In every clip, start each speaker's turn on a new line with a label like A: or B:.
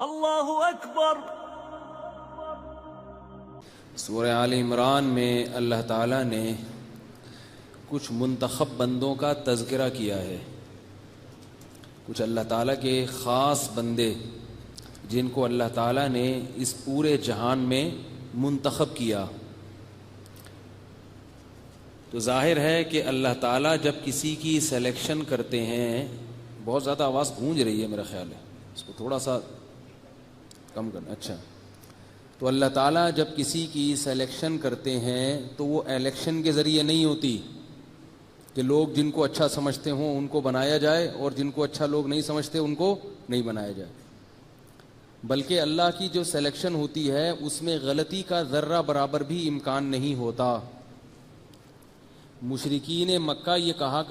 A: اللہ اکبر۔
B: سورہ آل عمران میں اللہ تعالیٰ نے کچھ منتخب بندوں کا تذکرہ کیا ہے، کچھ اللہ تعالیٰ کے خاص بندے جن کو اللہ تعالیٰ نے اس پورے جہان میں منتخب کیا۔ تو ظاہر ہے کہ اللہ تعالیٰ جب کسی کی سلیکشن کرتے ہیں، بہت زیادہ آواز گونج رہی ہے میرا خیال ہے، اس کو تھوڑا سا کم کرنا۔ اچھا، تو اللہ تعالیٰ جب کسی کی سلیکشن کرتے ہیں تو وہ الیکشن کے ذریعے نہیں ہوتی کہ لوگ جن کو اچھا سمجھتے ہوں ان کو بنایا جائے اور جن کو اچھا لوگ نہیں سمجھتے ان کو نہیں بنایا جائے، بلکہ اللہ کی جو سلیکشن ہوتی ہے اس میں غلطی کا ذرہ برابر بھی امکان نہیں ہوتا۔ مشرکین مکہ یہ کہا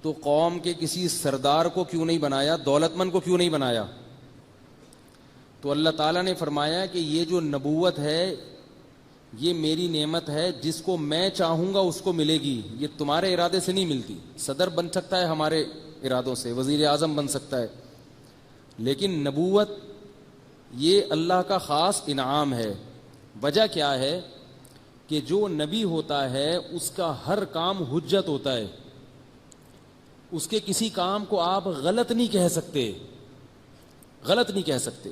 B: تو قوم کے کسی سردار کو کیوں نہیں بنایا، دولت مند کو کیوں نہیں بنایا؟ تو اللہ تعالیٰ نے فرمایا کہ یہ جو نبوت ہے یہ میری نعمت ہے، جس کو میں چاہوں گا اس کو ملے گی، یہ تمہارے ارادے سے نہیں ملتی۔ صدر بن سکتا ہے ہمارے ارادوں سے، وزیر اعظم بن سکتا ہے، لیکن نبوت یہ اللہ کا خاص انعام ہے۔ وجہ کیا ہے کہ جو نبی ہوتا ہے اس کا ہر کام حجت ہوتا ہے، اس کے کسی کام کو آپ غلط نہیں کہہ سکتے، غلط نہیں کہہ سکتے۔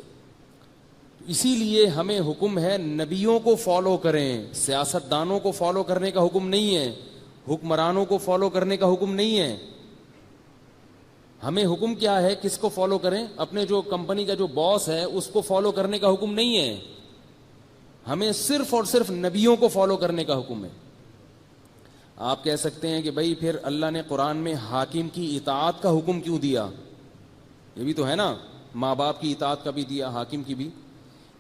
B: اسی لیے ہمیں حکم ہے نبیوں کو فالو کریں، سیاستدانوں کو فالو کرنے کا حکم نہیں ہے، حکمرانوں کو فالو کرنے کا حکم نہیں ہے۔ ہمیں حکم کیا ہے، کس کو فالو کریں؟ اپنے جو کمپنی کا جو باس ہے اس کو فالو کرنے کا حکم نہیں ہے، ہمیں صرف اور صرف نبیوں کو فالو کرنے کا حکم ہے۔ آپ کہہ سکتے ہیں کہ بھائی پھر اللہ نے قرآن میں حاکم کی اطاعت کا حکم کیوں دیا؟ یہ بھی تو ہے نا، ماں باپ کی اطاعت کا بھی دیا، حاکم کی بھی۔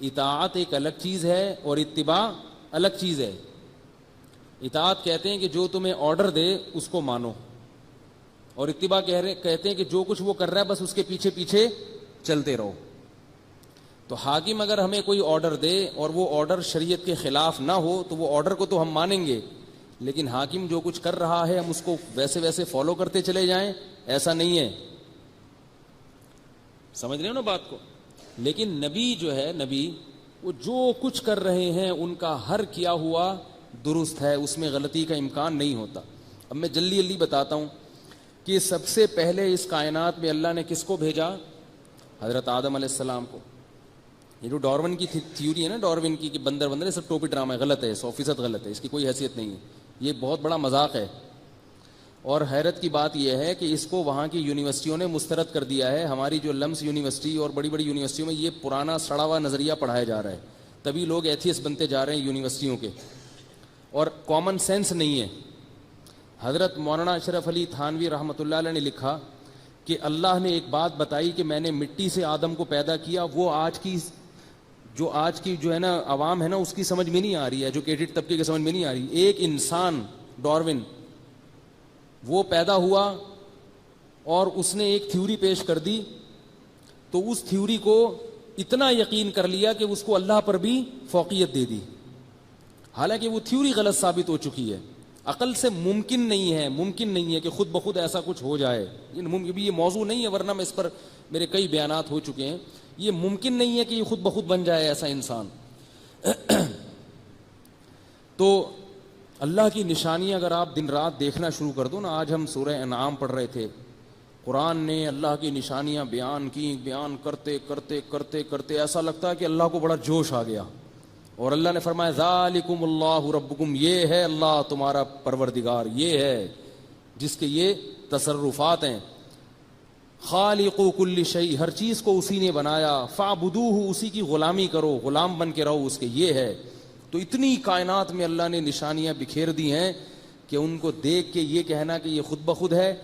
B: اطاعت ایک الگ چیز ہے اور اتباع الگ چیز ہے۔ اطاعت کہتے ہیں کہ جو تمہیں آرڈر دے اس کو مانو، اور اتباع کہتے ہیں کہ جو کچھ وہ کر رہا ہے بس اس کے پیچھے پیچھے چلتے رہو۔ تو حاکم اگر ہمیں کوئی آرڈر دے اور وہ آرڈر شریعت کے خلاف نہ ہو تو وہ آرڈر کو تو ہم مانیں گے، لیکن حاکم جو کچھ کر رہا ہے ہم اس کو ویسے ویسے فالو کرتے چلے جائیں، ایسا نہیں ہے۔ سمجھ رہے ہو نا بات کو؟ لیکن نبی جو ہے، نبی وہ جو کچھ کر رہے ہیں ان کا ہر کیا ہوا درست ہے، اس میں غلطی کا امکان نہیں ہوتا۔ اب میں جلدی جلدی بتاتا ہوں کہ سب سے پہلے اس کائنات میں اللہ نے کس کو بھیجا؟ حضرت آدم علیہ السلام کو۔ یہ جو ڈارون کی تھیوری ہے نا، ڈارون کی کہ بندر بندر، یہ سب ٹوپی ڈرامہ ہے، غلط ہے، 100% غلط ہے، اس کی کوئی حیثیت نہیں ہے، یہ بہت بڑا مذاق ہے۔ اور حیرت کی بات یہ ہے کہ اس کو وہاں کی یونیورسٹیوں نے مسترد کر دیا ہے۔ ہماری جو لمس یونیورسٹی اور بڑی بڑی یونیورسٹیوں میں یہ پرانا سڑا ہوا نظریہ پڑھایا جا رہا ہے، تبھی لوگ ایتھیسٹ بنتے جا رہے ہیں یونیورسٹیوں کے، اور کامن سینس نہیں ہے۔ حضرت مولانا اشرف علی تھانوی رحمۃ اللہ علیہ نے لکھا کہ اللہ نے ایک بات بتائی کہ میں نے مٹی سے آدم کو پیدا کیا، وہ آج کی جو ہے نا عوام ہے نا اس کی سمجھ میں نہیں آ رہی ہے، ایجوکیٹڈ طبقے کی سمجھ میں نہیں آ رہی۔ ایک انسان ڈارون وہ پیدا ہوا اور اس نے ایک تھیوری پیش کر دی، تو اس تھیوری کو اتنا یقین کر لیا کہ اس کو اللہ پر بھی فوقیت دے دی، حالانکہ وہ تھیوری غلط ثابت ہو چکی ہے۔ عقل سے ممکن نہیں ہے کہ خود بخود ایسا کچھ ہو جائے، یہ موضوع نہیں ہے، ورنہ میں اس پر میرے کئی بیانات ہو چکے ہیں۔ یہ ممکن نہیں ہے کہ یہ خود بخود بن جائے ایسا انسان۔ تو اللہ کی نشانیاں اگر آپ دن رات دیکھنا شروع کر دو نا، آج ہم سورہ انعام پڑھ رہے تھے، قرآن نے اللہ کی نشانیاں بیان کی، بیان کرتے کرتے کرتے کرتے ایسا لگتا ہے کہ اللہ کو بڑا جوش آ گیا، اور اللہ نے فرمایا ذالکم اللہ ربکم، یہ ہے اللہ تمہارا پروردگار، یہ ہے جس کے یہ تصرفات ہیں۔ خالق کل شیء، ہر چیز کو اسی نے بنایا، فاعبدوہ، اسی کی غلامی کرو، غلام بن کے رہو اس کے، یہ ہے۔ تو اتنی کائنات میں اللہ نے نشانیاں بکھیر دی ہیں کہ ان کو دیکھ کے یہ کہنا کہ یہ خود بخود ہے،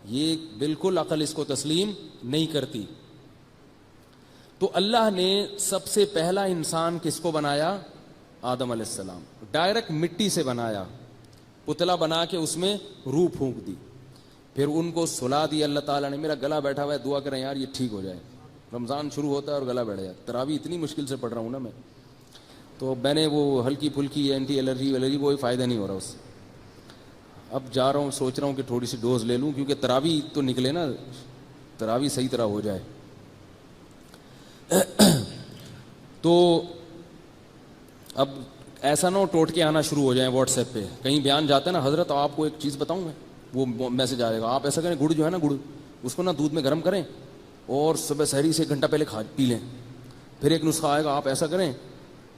B: یہ بالکل عقل اس کو تسلیم نہیں کرتی۔ تو اللہ نے سب سے پہلا انسان کس کو بنایا؟ آدم علیہ السلام، ڈائریکٹ مٹی سے بنایا، پتلا بنا کے اس میں روح پھونک دی، پھر ان کو سلا دیا اللہ تعالیٰ نے۔ میرا گلا بیٹھا ہوا ہے، دعا کریں یار یہ ٹھیک ہو جائے، رمضان شروع ہوتا ہے اور گلا بیٹھ جائے، تراویح اتنی مشکل سے پڑھ رہا ہوں نا میں، تو میں نے وہ ہلکی پھلکی اینٹی الرجی کوئی فائدہ نہیں ہو رہا اس سے۔ اب جا رہا ہوں، سوچ رہا ہوں کہ تھوڑی سی ڈوز لے لوں، کیونکہ تراویح تو نکلے نا، تراویح صحیح طرح ہو جائے۔ تو اب ایسا نہ ہو ٹوٹ کے آنا شروع ہو جائیں واٹس ایپ پہ, کہیں بیان جاتا ہے نا, حضرت آپ کو ایک چیز بتاؤں میں, وہ میسج آئے گا, آپ ایسا کریں گڑ جو ہے نا, گڑ اس کو نا دودھ میں گرم کریں اور صبح سحری سے 1 گھنٹہ پہلے پی لیں. پھر ایک نسخہ آئے گا, آپ ایسا کریں,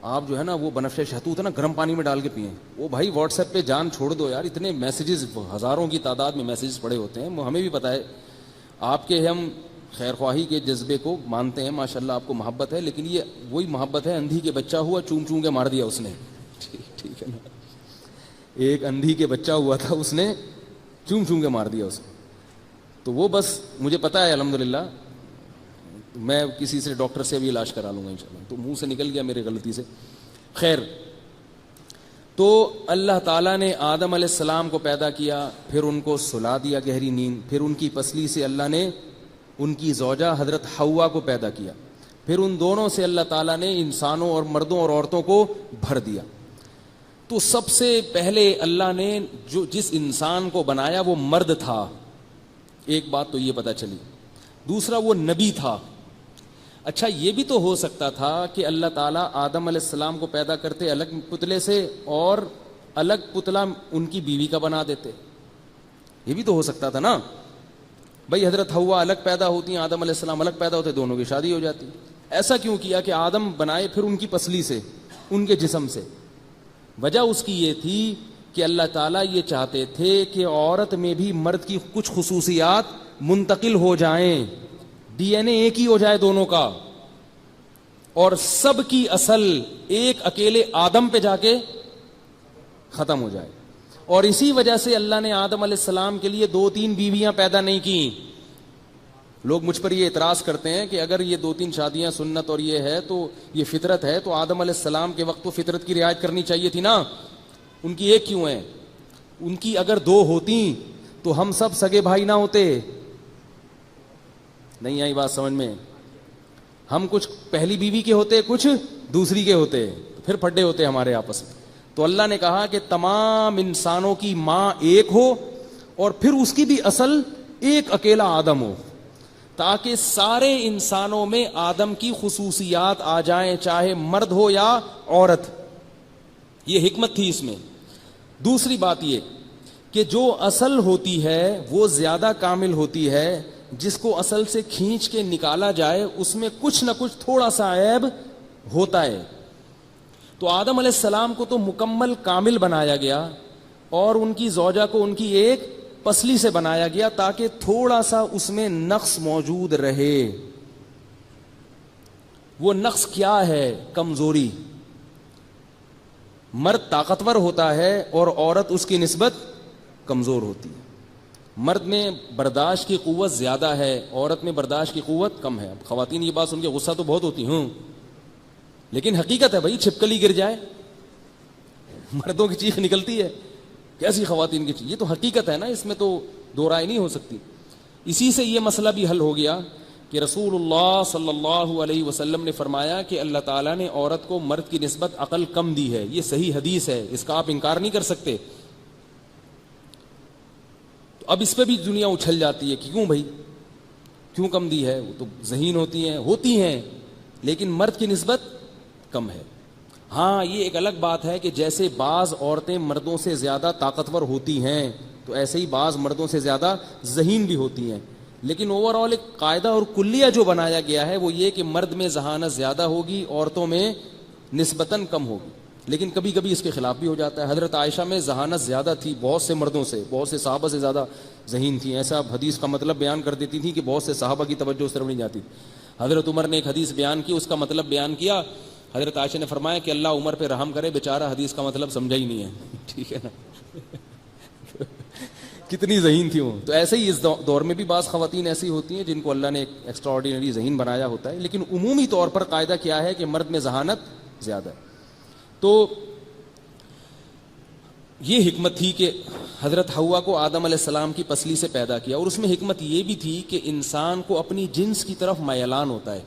B: آپ جو ہے نا وہ بنفشہ شہتوت ہے نا, گرم پانی میں ڈال کے پئیں. وہ بھائی واٹس ایپ پہ جان چھوڑ دو یار, اتنے میسیجز, ہزاروں کی تعداد میں میسیجز پڑے ہوتے ہیں. ہمیں بھی پتہ ہے آپ کے, ہم خیر خواہی کے جذبے کو مانتے ہیں, ماشاءاللہ آپ کو محبت ہے, لیکن یہ وہی محبت ہے اندھی کے بچہ ہوا چون چون کے مار دیا اس نے. ٹھیک ہے نا, ایک اندھی کے بچہ ہوا تھا, اس نے چون چون کے مار دیا اس نے. تو وہ بس مجھے پتہ ہے الحمدللہ, میں کسی سے ڈاکٹر سے بھی علاج کرا لوں گا انشاءاللہ, تو منہ سے نکل گیا میرے غلطی سے. خیر, تو اللہ تعالیٰ نے آدم علیہ السلام کو پیدا کیا, پھر ان کو سلا دیا گہری نیند, پھر ان کی پسلی سے اللہ نے ان کی زوجہ حضرت حوا کو پیدا کیا, پھر ان دونوں سے اللہ تعالیٰ نے انسانوں اور مردوں اور عورتوں کو بھر دیا. تو سب سے پہلے اللہ نے جس انسان کو بنایا وہ مرد تھا, ایک بات تو یہ پتہ چلی. دوسرا وہ نبی تھا. اچھا یہ بھی تو ہو سکتا تھا کہ اللہ تعالیٰ آدم علیہ السلام کو پیدا کرتے الگ پتلے سے اور الگ پتلا ان کی بیوی کا بنا دیتے, یہ بھی تو ہو سکتا تھا نا. بھئی حضرت حوا الگ پیدا ہوتی ہیں, آدم علیہ السلام الگ پیدا ہوتے, دونوں کی شادی ہو جاتی. ایسا کیوں کیا کہ آدم بنائے پھر ان کی پسلی سے, ان کے جسم سے؟ وجہ اس کی یہ تھی کہ اللہ تعالیٰ یہ چاہتے تھے کہ عورت میں بھی مرد کی کچھ خصوصیات منتقل ہو جائیں, ڈی این اے ایک ہی ہو جائے دونوں کا, اور سب کی اصل ایک اکیلے آدم پہ جا کے ختم ہو جائے. اور اسی وجہ سے اللہ نے آدم علیہ السلام کے لیے 2-3 بیویاں پیدا نہیں کی. لوگ مجھ پر یہ اعتراض کرتے ہیں کہ اگر یہ 2-3 شادیاں سنت اور یہ ہے تو یہ فطرت ہے, تو آدم علیہ السلام کے وقت تو فطرت کی رعایت کرنی چاہیے تھی نا, ان کی ایک کیوں ہے؟ ان کی اگر 2 ہوتی تو ہم سب سگے بھائی نہ ہوتے. نہیں آئی بات سمجھ میں؟ ہم کچھ پہلی بیوی کے ہوتے, کچھ دوسری کے ہوتے, پھر پھڈے ہوتے ہمارے آپس میں. تو اللہ نے کہا کہ تمام انسانوں کی ماں ایک ہو اور پھر اس کی بھی اصل ایک اکیلا آدم ہو, تاکہ سارے انسانوں میں آدم کی خصوصیات آ جائیں, چاہے مرد ہو یا عورت. یہ حکمت تھی اس میں. دوسری بات یہ کہ جو اصل ہوتی ہے وہ زیادہ کامل ہوتی ہے, جس کو اصل سے کھینچ کے نکالا جائے اس میں کچھ نہ کچھ تھوڑا سا عیب ہوتا ہے. تو آدم علیہ السلام کو تو مکمل کامل بنایا گیا اور ان کی زوجہ کو ان کی ایک پسلی سے بنایا گیا تاکہ تھوڑا سا اس میں نقص موجود رہے. وہ نقص کیا ہے؟ کمزوری. مرد طاقتور ہوتا ہے اور عورت اس کی نسبت کمزور ہوتی ہے. مرد میں برداشت کی قوت زیادہ ہے, عورت میں برداشت کی قوت کم ہے. اب خواتین یہ بات سن کے غصہ تو بہت ہوتی ہوں, لیکن حقیقت ہے بھائی, چھپکلی گر جائے مردوں کی چیخ نکلتی ہے, کیسی خواتین کی چیخ, یہ تو حقیقت ہے نا, اس میں تو دو رائے نہیں ہو سکتی. اسی سے یہ مسئلہ بھی حل ہو گیا کہ رسول اللہ صلی اللہ علیہ وسلم نے فرمایا کہ اللہ تعالیٰ نے عورت کو مرد کی نسبت عقل کم دی ہے. یہ صحیح حدیث ہے, اس کا آپ انکار نہیں کر سکتے. تو اب اس پہ بھی دنیا اچھل جاتی ہے کہ کیوں بھائی, کیوں کم دی ہے؟ وہ تو ذہین ہوتی ہیں لیکن مرد کی نسبت کم ہے. ہاں یہ ایک الگ بات ہے کہ جیسے بعض عورتیں مردوں سے زیادہ طاقتور ہوتی ہیں تو ایسے ہی بعض مردوں سے زیادہ ذہین بھی ہوتی ہیں, لیکن اوور آل ایک قاعدہ اور کلیہ جو بنایا گیا ہے وہ یہ کہ مرد میں ذہانت زیادہ ہوگی, عورتوں میں نسبتاً کم ہوگی. لیکن کبھی کبھی اس کے خلاف بھی ہو جاتا ہے. حضرت عائشہ میں ذہانت زیادہ تھی بہت سے مردوں سے, بہت سے صحابہ سے زیادہ ذہین تھیں. ایسا حدیث کا مطلب بیان کر دیتی تھی کہ بہت سے صحابہ کی توجہ اس طرف نہیں جاتی. حضرت عمر نے ایک حدیث بیان کی, اس کا مطلب بیان کیا, حضرت عائشہ نے فرمایا کہ اللہ عمر پہ رحم کرے, بیچارہ حدیث کا مطلب سمجھا ہی نہیں ہے. ٹھیک ہے نا, کتنی ذہین تھی وہ. تو ایسے ہی اس دور میں بھی بعض خواتین ایسی ہوتی ہیں جن کو اللہ نے ایک ایکسٹرا آرڈینری ذہین بنایا ہوتا ہے, لیکن عمومی طور پر قاعدہ کیا ہے کہ مرد میں ذہانت زیادہ ہے. تو یہ حکمت تھی کہ حضرت حوا کو آدم علیہ السلام کی پسلی سے پیدا کیا, اور اس میں حکمت یہ بھی تھی کہ انسان کو اپنی جنس کی طرف میلان ہوتا ہے.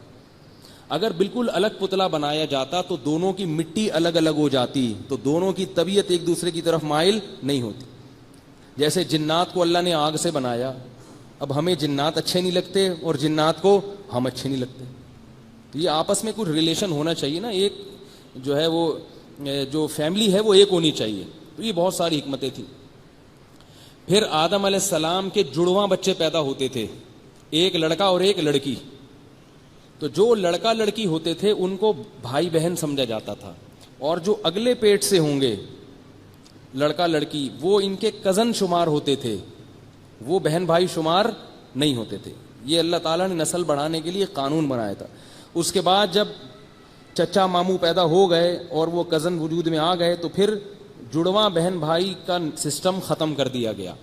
B: اگر بالکل الگ پتلا بنایا جاتا تو دونوں کی مٹی الگ الگ ہو جاتی, تو دونوں کی طبیعت ایک دوسرے کی طرف مائل نہیں ہوتی. جیسے جنات کو اللہ نے آگ سے بنایا, اب ہمیں جنات اچھے نہیں لگتے اور جنات کو ہم اچھے نہیں لگتے. تو یہ آپس میں کچھ ریلیشن ہونا چاہیے نا, ایک جو ہے وہ جو فیملی ہے وہ ایک ہونی چاہیے. تو یہ بہت ساری حکمتیں تھیں. پھر آدم علیہ السلام کے جڑواں بچے پیدا ہوتے تھے, ایک لڑکا اور ایک لڑکی. تو جو لڑکا لڑکی ہوتے تھے ان کو بھائی بہن سمجھا جاتا تھا, اور جو اگلے پیٹ سے ہوں گے لڑکا لڑکی وہ ان کے کزن شمار ہوتے تھے, وہ بہن بھائی شمار نہیں ہوتے تھے. یہ اللہ تعالیٰ نے نسل بڑھانے کے لیے قانون بنایا تھا. اس کے بعد جب چچا ماموں پیدا ہو گئے اور وہ کزن وجود میں آ گئے تو پھر جڑواں بہن بھائی کا سسٹم ختم کر دیا گیا.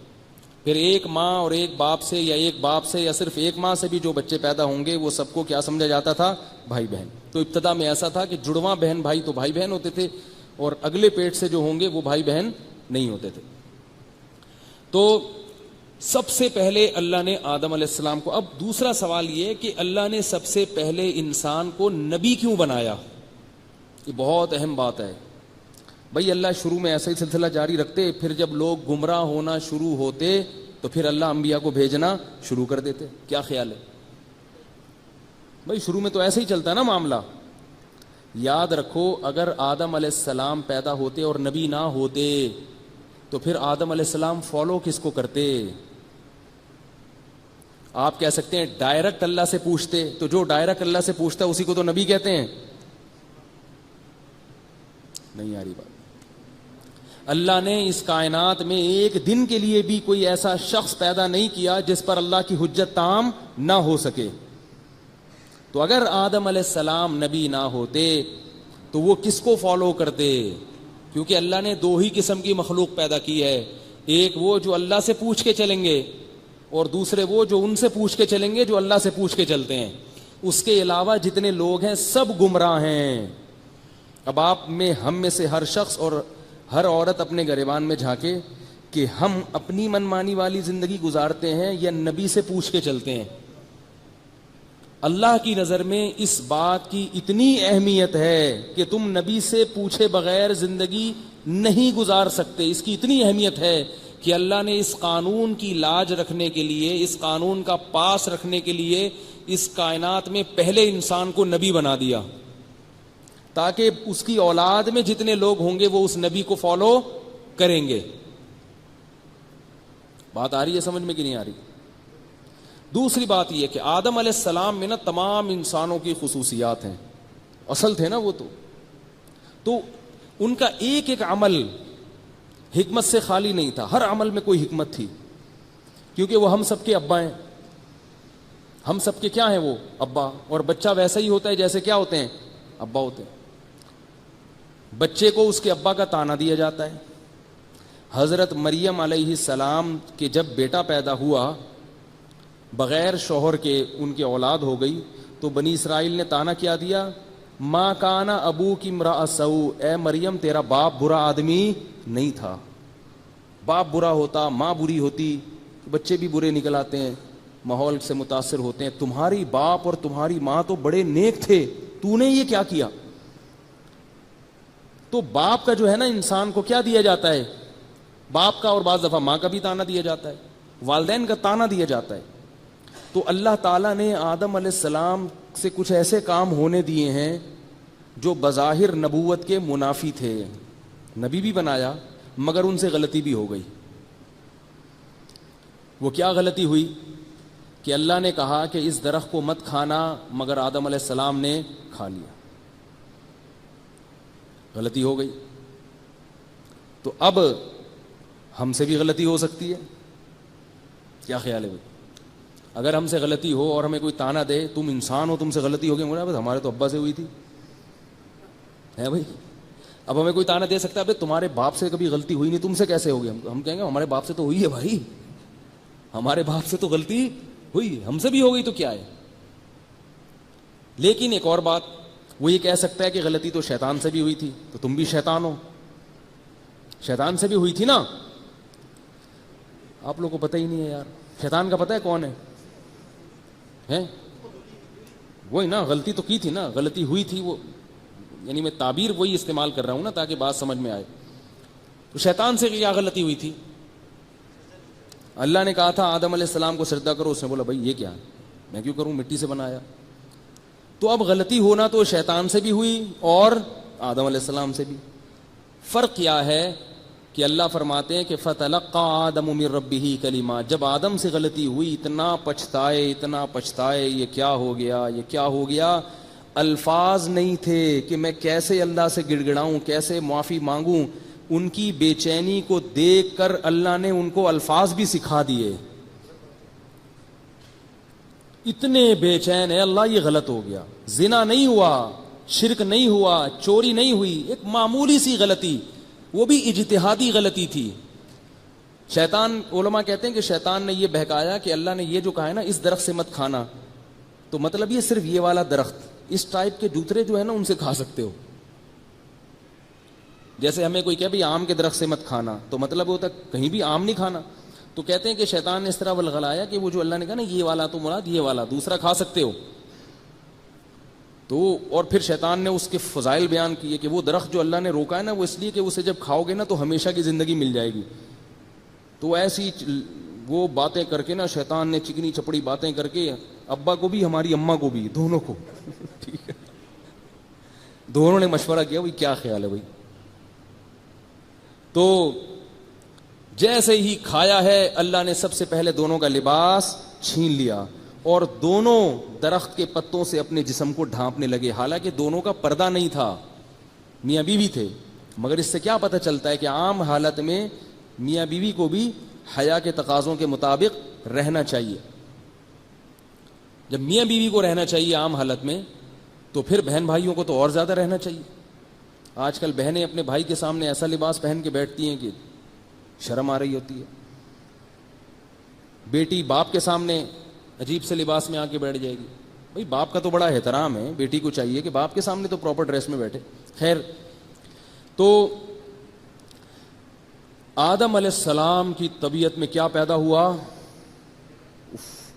B: پھر ایک ماں اور ایک باپ سے یا ایک باپ سے یا صرف ایک ماں سے بھی جو بچے پیدا ہوں گے وہ سب کو کیا سمجھا جاتا تھا؟ بھائی بہن. تو ابتدا میں ایسا تھا کہ جڑواں بہن بھائی تو بھائی بہن ہوتے تھے اور اگلے پیٹ سے جو ہوں گے وہ بھائی بہن نہیں ہوتے تھے. تو سب سے پہلے اللہ نے آدم علیہ السلام کو, اب دوسرا سوال یہ کہ اللہ نے سب سے پہلے انسان کو نبی کیوں بنایا؟ یہ بہت اہم بات ہے. بھائی اللہ شروع میں ایسا ہی سلسلہ جاری رکھتے, پھر جب لوگ گمراہ ہونا شروع ہوتے تو پھر اللہ انبیاء کو بھیجنا شروع کر دیتے. کیا خیال ہے بھائی؟ شروع میں تو ایسا ہی چلتا ہے نا معاملہ. یاد رکھو اگر آدم علیہ السلام پیدا ہوتے اور نبی نہ ہوتے تو پھر آدم علیہ السلام فالو کس کو کرتے؟ آپ کہہ سکتے ہیں ڈائریکٹ اللہ سے پوچھتے, تو جو ڈائریکٹ اللہ سے پوچھتا ہے اسی کو تو نبی کہتے ہیں. نہیں آ رہی بات. اللہ نے اس کائنات میں ایک دن کے لیے بھی کوئی ایسا شخص پیدا نہیں کیا جس پر اللہ کی حجت تام نہ ہو سکے. تو اگر آدم علیہ السلام نبی نہ ہوتے تو وہ کس کو فالو کرتے؟ کیونکہ اللہ نے دو ہی قسم کی مخلوق پیدا کی ہے, ایک وہ جو اللہ سے پوچھ کے چلیں گے اور دوسرے وہ جو ان سے پوچھ کے چلیں گے جو اللہ سے پوچھ کے چلتے ہیں. اس کے علاوہ جتنے لوگ ہیں سب گمراہ ہیں. اب آپ میں ہم میں سے ہر شخص اور ہر عورت اپنے گریبان میں جھانکے کہ ہم اپنی منمانی والی زندگی گزارتے ہیں یا نبی سے پوچھ کے چلتے ہیں. اللہ کی نظر میں اس بات کی اتنی اہمیت ہے کہ تم نبی سے پوچھے بغیر زندگی نہیں گزار سکتے. اس کی اتنی اہمیت ہے کہ اللہ نے اس قانون کی لاج رکھنے کے لیے, اس قانون کا پاس رکھنے کے لیے اس کائنات میں پہلے انسان کو نبی بنا دیا تاکہ اس کی اولاد میں جتنے لوگ ہوں گے وہ اس نبی کو فالو کریں گے. بات آ رہی ہے سمجھ میں کہ نہیں آ رہی؟ دوسری بات یہ کہ آدم علیہ السلام میں نا تمام انسانوں کی خصوصیات ہیں, اصل تھے نا وہ, تو ان کا ایک ایک عمل حکمت سے خالی نہیں تھا. ہر عمل میں کوئی حکمت تھی, کیونکہ وہ ہم سب کے ابا ہیں. ہم سب کے کیا ہیں؟ وہ ابا. اور بچہ ویسا ہی ہوتا ہے جیسے کیا ہوتے ہیں؟ ابا ہوتے ہیں. بچے کو اس کے ابا کا تانا دیا جاتا ہے. حضرت مریم علیہ السلام کے جب بیٹا پیدا ہوا بغیر شوہر کے, ان کی اولاد ہو گئی, تو بنی اسرائیل نے تانا کیا دیا؟ ما کانا ابوک امرأ سوء, اے مریم تیرا باپ برا آدمی نہیں تھا. باپ برا ہوتا, ماں بری ہوتی, بچے بھی برے نکل آتے ہیں, ماحول سے متاثر ہوتے ہیں. تمہاری باپ اور تمہاری ماں تو بڑے نیک تھے, تو نے یہ کیا کیا؟ تو باپ کا جو ہے نا انسان کو کیا دیا جاتا ہے؟ باپ کا اور بعض دفعہ ماں کا بھی تانا دیا جاتا ہے, والدین کا تانا دیا جاتا ہے. تو اللہ تعالیٰ نے آدم علیہ السلام سے کچھ ایسے کام ہونے دیے ہیں جو بظاہر نبوت کے منافی تھے. نبی بھی بنایا مگر ان سے غلطی بھی ہو گئی. وہ کیا غلطی ہوئی کہ اللہ نے کہا کہ اس درخت کو مت کھانا, مگر آدم علیہ السلام نے کھا لیا. غلطی ہو گئی. تو اب ہم سے بھی غلطی ہو سکتی ہے. کیا خیال ہے بھائی؟ اگر ہم سے غلطی ہو اور ہمیں کوئی تانا دے, تم انسان ہو, تم سے غلطی ہو گئی, بس ہمارے تو ابا سے ہوئی تھی, ہے بھائی. اب ہمیں کوئی تانا دے سکتا ہے, تمہارے باپ سے کبھی غلطی ہوئی نہیں, تم سے کیسے ہوگی؟ ہم کہیں گے ہمارے باپ سے تو ہوئی ہے بھائی, ہمارے باپ سے تو غلطی ہوئی, ہم سے بھی ہو گئی تو کیا ہے. لیکن ایک اور بات, وہ یہ کہہ سکتا ہے کہ غلطی تو شیطان سے بھی ہوئی تھی, تو تم بھی شیطان ہو. شیطان سے بھی ہوئی تھی نا. آپ لوگوں کو پتہ ہی نہیں ہے یار, شیطان کا پتہ ہے کون ہے؟ وہی نا, غلطی تو کی تھی نا, غلطی ہوئی تھی وہ, یعنی میں تعبیر وہی استعمال کر رہا ہوں نا تاکہ بات سمجھ میں آئے. تو شیطان سے کیا غلطی ہوئی تھی؟ اللہ نے کہا تھا آدم علیہ السلام کو سجدہ کرو, اس نے بولا بھائی یہ کیا ہے, میں کیوں کروں, مٹی سے بنایا. تو اب غلطی ہونا تو شیطان سے بھی ہوئی اور آدم علیہ السلام سے بھی. فرق کیا ہے کہ اللہ فرماتے ہیں کہ فتلقى آدم من ربه کلمات، جب آدم سے غلطی ہوئی اتنا پچھتائے یہ کیا ہو گیا. الفاظ نہیں تھے کہ میں کیسے اللہ سے گڑ گڑاؤں، کیسے معافی مانگوں. ان کی بے چینی کو دیکھ کر اللہ نے ان کو الفاظ بھی سکھا دیے. اتنے بے چین ہے اللہ، یہ غلط ہو گیا. زنا نہیں ہوا، شرک نہیں ہوا، چوری نہیں ہوئی، ایک معمولی سی غلطی، وہ بھی اجتہادی غلطی تھی. شیطان، علماء کہتے ہیں کہ شیطان نے یہ بہکایا کہ اللہ نے یہ جو کہا ہے نا اس درخت سے مت کھانا، تو مطلب یہ صرف یہ والا درخت، اس ٹائپ کے دوسرے جو ہے نا ان سے کھا سکتے ہو. جیسے ہمیں کوئی کہے بھئی آم کے درخت سے مت کھانا، تو مطلب ہوتا ہے کہیں بھی آم نہیں کھانا. تو کہتے ہیں کہ شیطان نے اس طرح ولغلایا کہ وہ جو اللہ نے کہا نا یہ والا تو مراد یہ والا دوسرا کھا سکتے ہو. تو اور پھر شیطان نے اس کے فضائل بیان کیے کہ وہ درخت جو اللہ نے روکا ہے نا وہ اس لیے کہ اسے جب کھاؤ گے نا تو ہمیشہ کی زندگی مل جائے گی. تو ایسی وہ باتیں کر کے نا شیطان نے چکنی چپڑی باتیں کر کے ابا کو بھی ہماری اماں کو بھی دونوں کو ٹھیک ہے دونوں نے مشورہ کیا بھائی کیا خیال ہے بھائی. تو جیسے ہی کھایا ہے اللہ نے سب سے پہلے دونوں کا لباس چھین لیا اور دونوں درخت کے پتوں سے اپنے جسم کو ڈھانپنے لگے. حالانکہ دونوں کا پردہ نہیں تھا، میاں بیوی تھے. مگر اس سے کیا پتہ چلتا ہے کہ عام حالت میں میاں بیوی کو بھی حیا کے تقاضوں کے مطابق رہنا چاہیے. جب میاں بیوی کو رہنا چاہیے عام حالت میں تو پھر بہن بھائیوں کو تو اور زیادہ رہنا چاہیے. آج کل بہنیں اپنے بھائی کے سامنے ایسا لباس پہن کے بیٹھتی ہیں کہ شرم آ رہی ہوتی ہے. بیٹی باپ کے سامنے عجیب سے لباس میں آ کے بیٹھ جائے گی. بھائی باپ کا تو بڑا احترام ہے، بیٹی کو چاہیے کہ باپ کے سامنے تو پراپر ڈریس میں بیٹھے. خیر، تو آدم علیہ السلام کی طبیعت میں کیا پیدا ہوا؟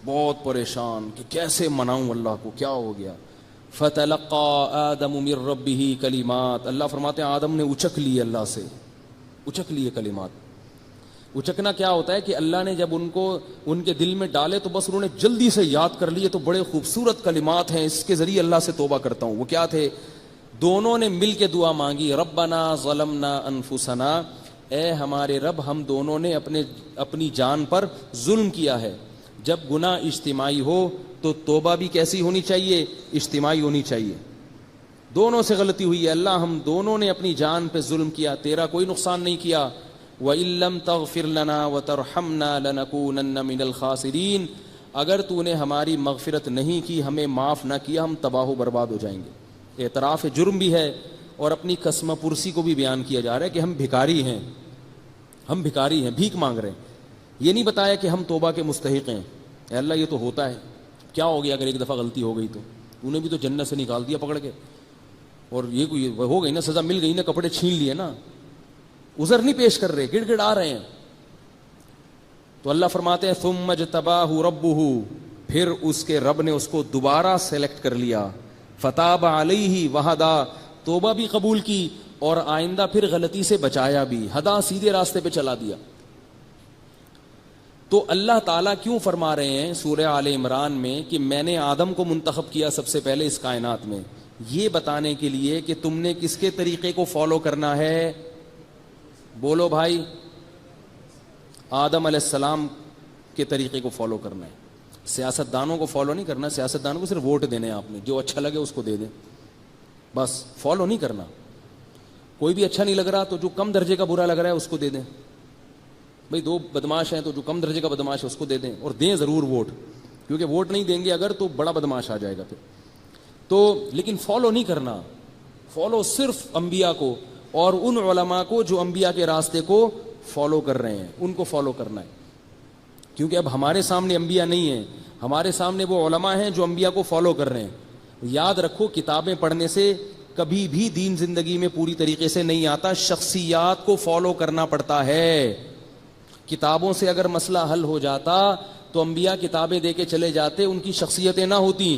B: بہت پریشان کہ کیسے مناؤں اللہ کو، کیا ہو گیا. فتلقى آدم من ربه کلمات، اللہ فرماتے ہیں آدم نے اچک لیے اللہ سے، اچک لیے کلمات. اچکنا کیا ہوتا ہے کہ اللہ نے جب ان کو ان کے دل میں ڈالے تو بس انہوں نے جلدی سے یاد کر لیے. تو بڑے خوبصورت کلمات ہیں، اس کے ذریعے اللہ سے توبہ کرتا ہوں. وہ کیا تھے؟ دونوں نے مل کے دعا مانگی، ربنا ظلمنا انفسنا، اے ہمارے رب ہم دونوں نے اپنی جان پر ظلم کیا ہے. جب گناہ اجتماعی ہو تو توبہ بھی کیسی ہونی چاہیے؟ اجتماعی ہونی چاہیے. دونوں سے غلطی ہوئی ہے، اللہ ہم دونوں نے اپنی جان پہ ظلم کیا، تیرا کوئی نقصان نہیں کیا. وَإِن لَّمْ تَغْفِرْ لَنَا وَتَرْحَمْنَا لَنَكُونَنَّ مِنَ الْخَاسِرِينَ، اگر تو نے ہماری مغفرت نہیں کی، ہمیں معاف نہ کیا، ہم تباہ و برباد ہو جائیں گے. اعتراف جرم بھی ہے اور اپنی قسمہ پرسی کو بھی بیان کیا جا رہا ہے کہ ہم بھکاری ہیں، ہم بھکاری ہیں، بھیک مانگ رہے ہیں. یہ نہیں بتایا کہ ہم توبہ کے مستحق ہیں. اے اللہ یہ تو ہوتا ہے، کیا ہو گیا اگر ایک دفعہ غلطی ہو گئی تو؟ انہیں بھی تو جنت سے نکال دیا پکڑ کے، اور یہ کوئی ہو گئی نا، سزا مل گئی نا، کپڑے چھین لیے نا، عذر نہیں پیش کر رہے، گڑ گڑ آ رہے ہیں. تو اللہ فرماتے ہیں ثم اجتباہ ربہ، پھر اس کے رب نے اس کو دوبارہ سلیکٹ کر لیا. فتاب علیہ وہدا، توبہ بھی قبول کی اور آئندہ پھر غلطی سے بچایا بھی، ہدا سیدھے راستے پہ چلا دیا. تو اللہ تعالیٰ کیوں فرما رہے ہیں سورہ آل عمران میں کہ میں نے آدم کو منتخب کیا سب سے پہلے اس کائنات میں؟ یہ بتانے کے لیے کہ تم نے کس کے طریقے کو فالو کرنا ہے. بولو بھائی، آدم علیہ السلام کے طریقے کو فالو کرنا ہے. سیاست دانوں کو فالو نہیں کرنا. سیاست دانوں کو صرف ووٹ دینے ہیں، آپ نے جو اچھا لگے اس کو دے دیں، بس فالو نہیں کرنا. کوئی بھی اچھا نہیں لگ رہا تو جو کم درجے کا برا لگ رہا ہے اس کو دے دیں. بھئی دو بدماش ہیں تو جو کم درجے کا بدماش ہے اس کو دے دیں، اور دیں ضرور ووٹ، کیونکہ ووٹ نہیں دیں گے اگر تو بڑا بدماش آ جائے گا پھر. تو لیکن فالو نہیں کرنا. فالو صرف انبیاء کو اور ان علماء کو جو انبیاء کے راستے کو فالو کر رہے ہیں، ان کو فالو کرنا ہے. کیونکہ اب ہمارے سامنے انبیاء نہیں ہیں، ہمارے سامنے وہ علماء ہیں جو انبیاء کو فالو کر رہے ہیں. یاد رکھو کتابیں پڑھنے سے کبھی بھی دین زندگی میں پوری طریقے سے نہیں آتا، شخصیات کو فالو کرنا پڑتا ہے. کتابوں سے اگر مسئلہ حل ہو جاتا تو انبیاء کتابیں دے کے چلے جاتے، ان کی شخصیتیں نہ ہوتی.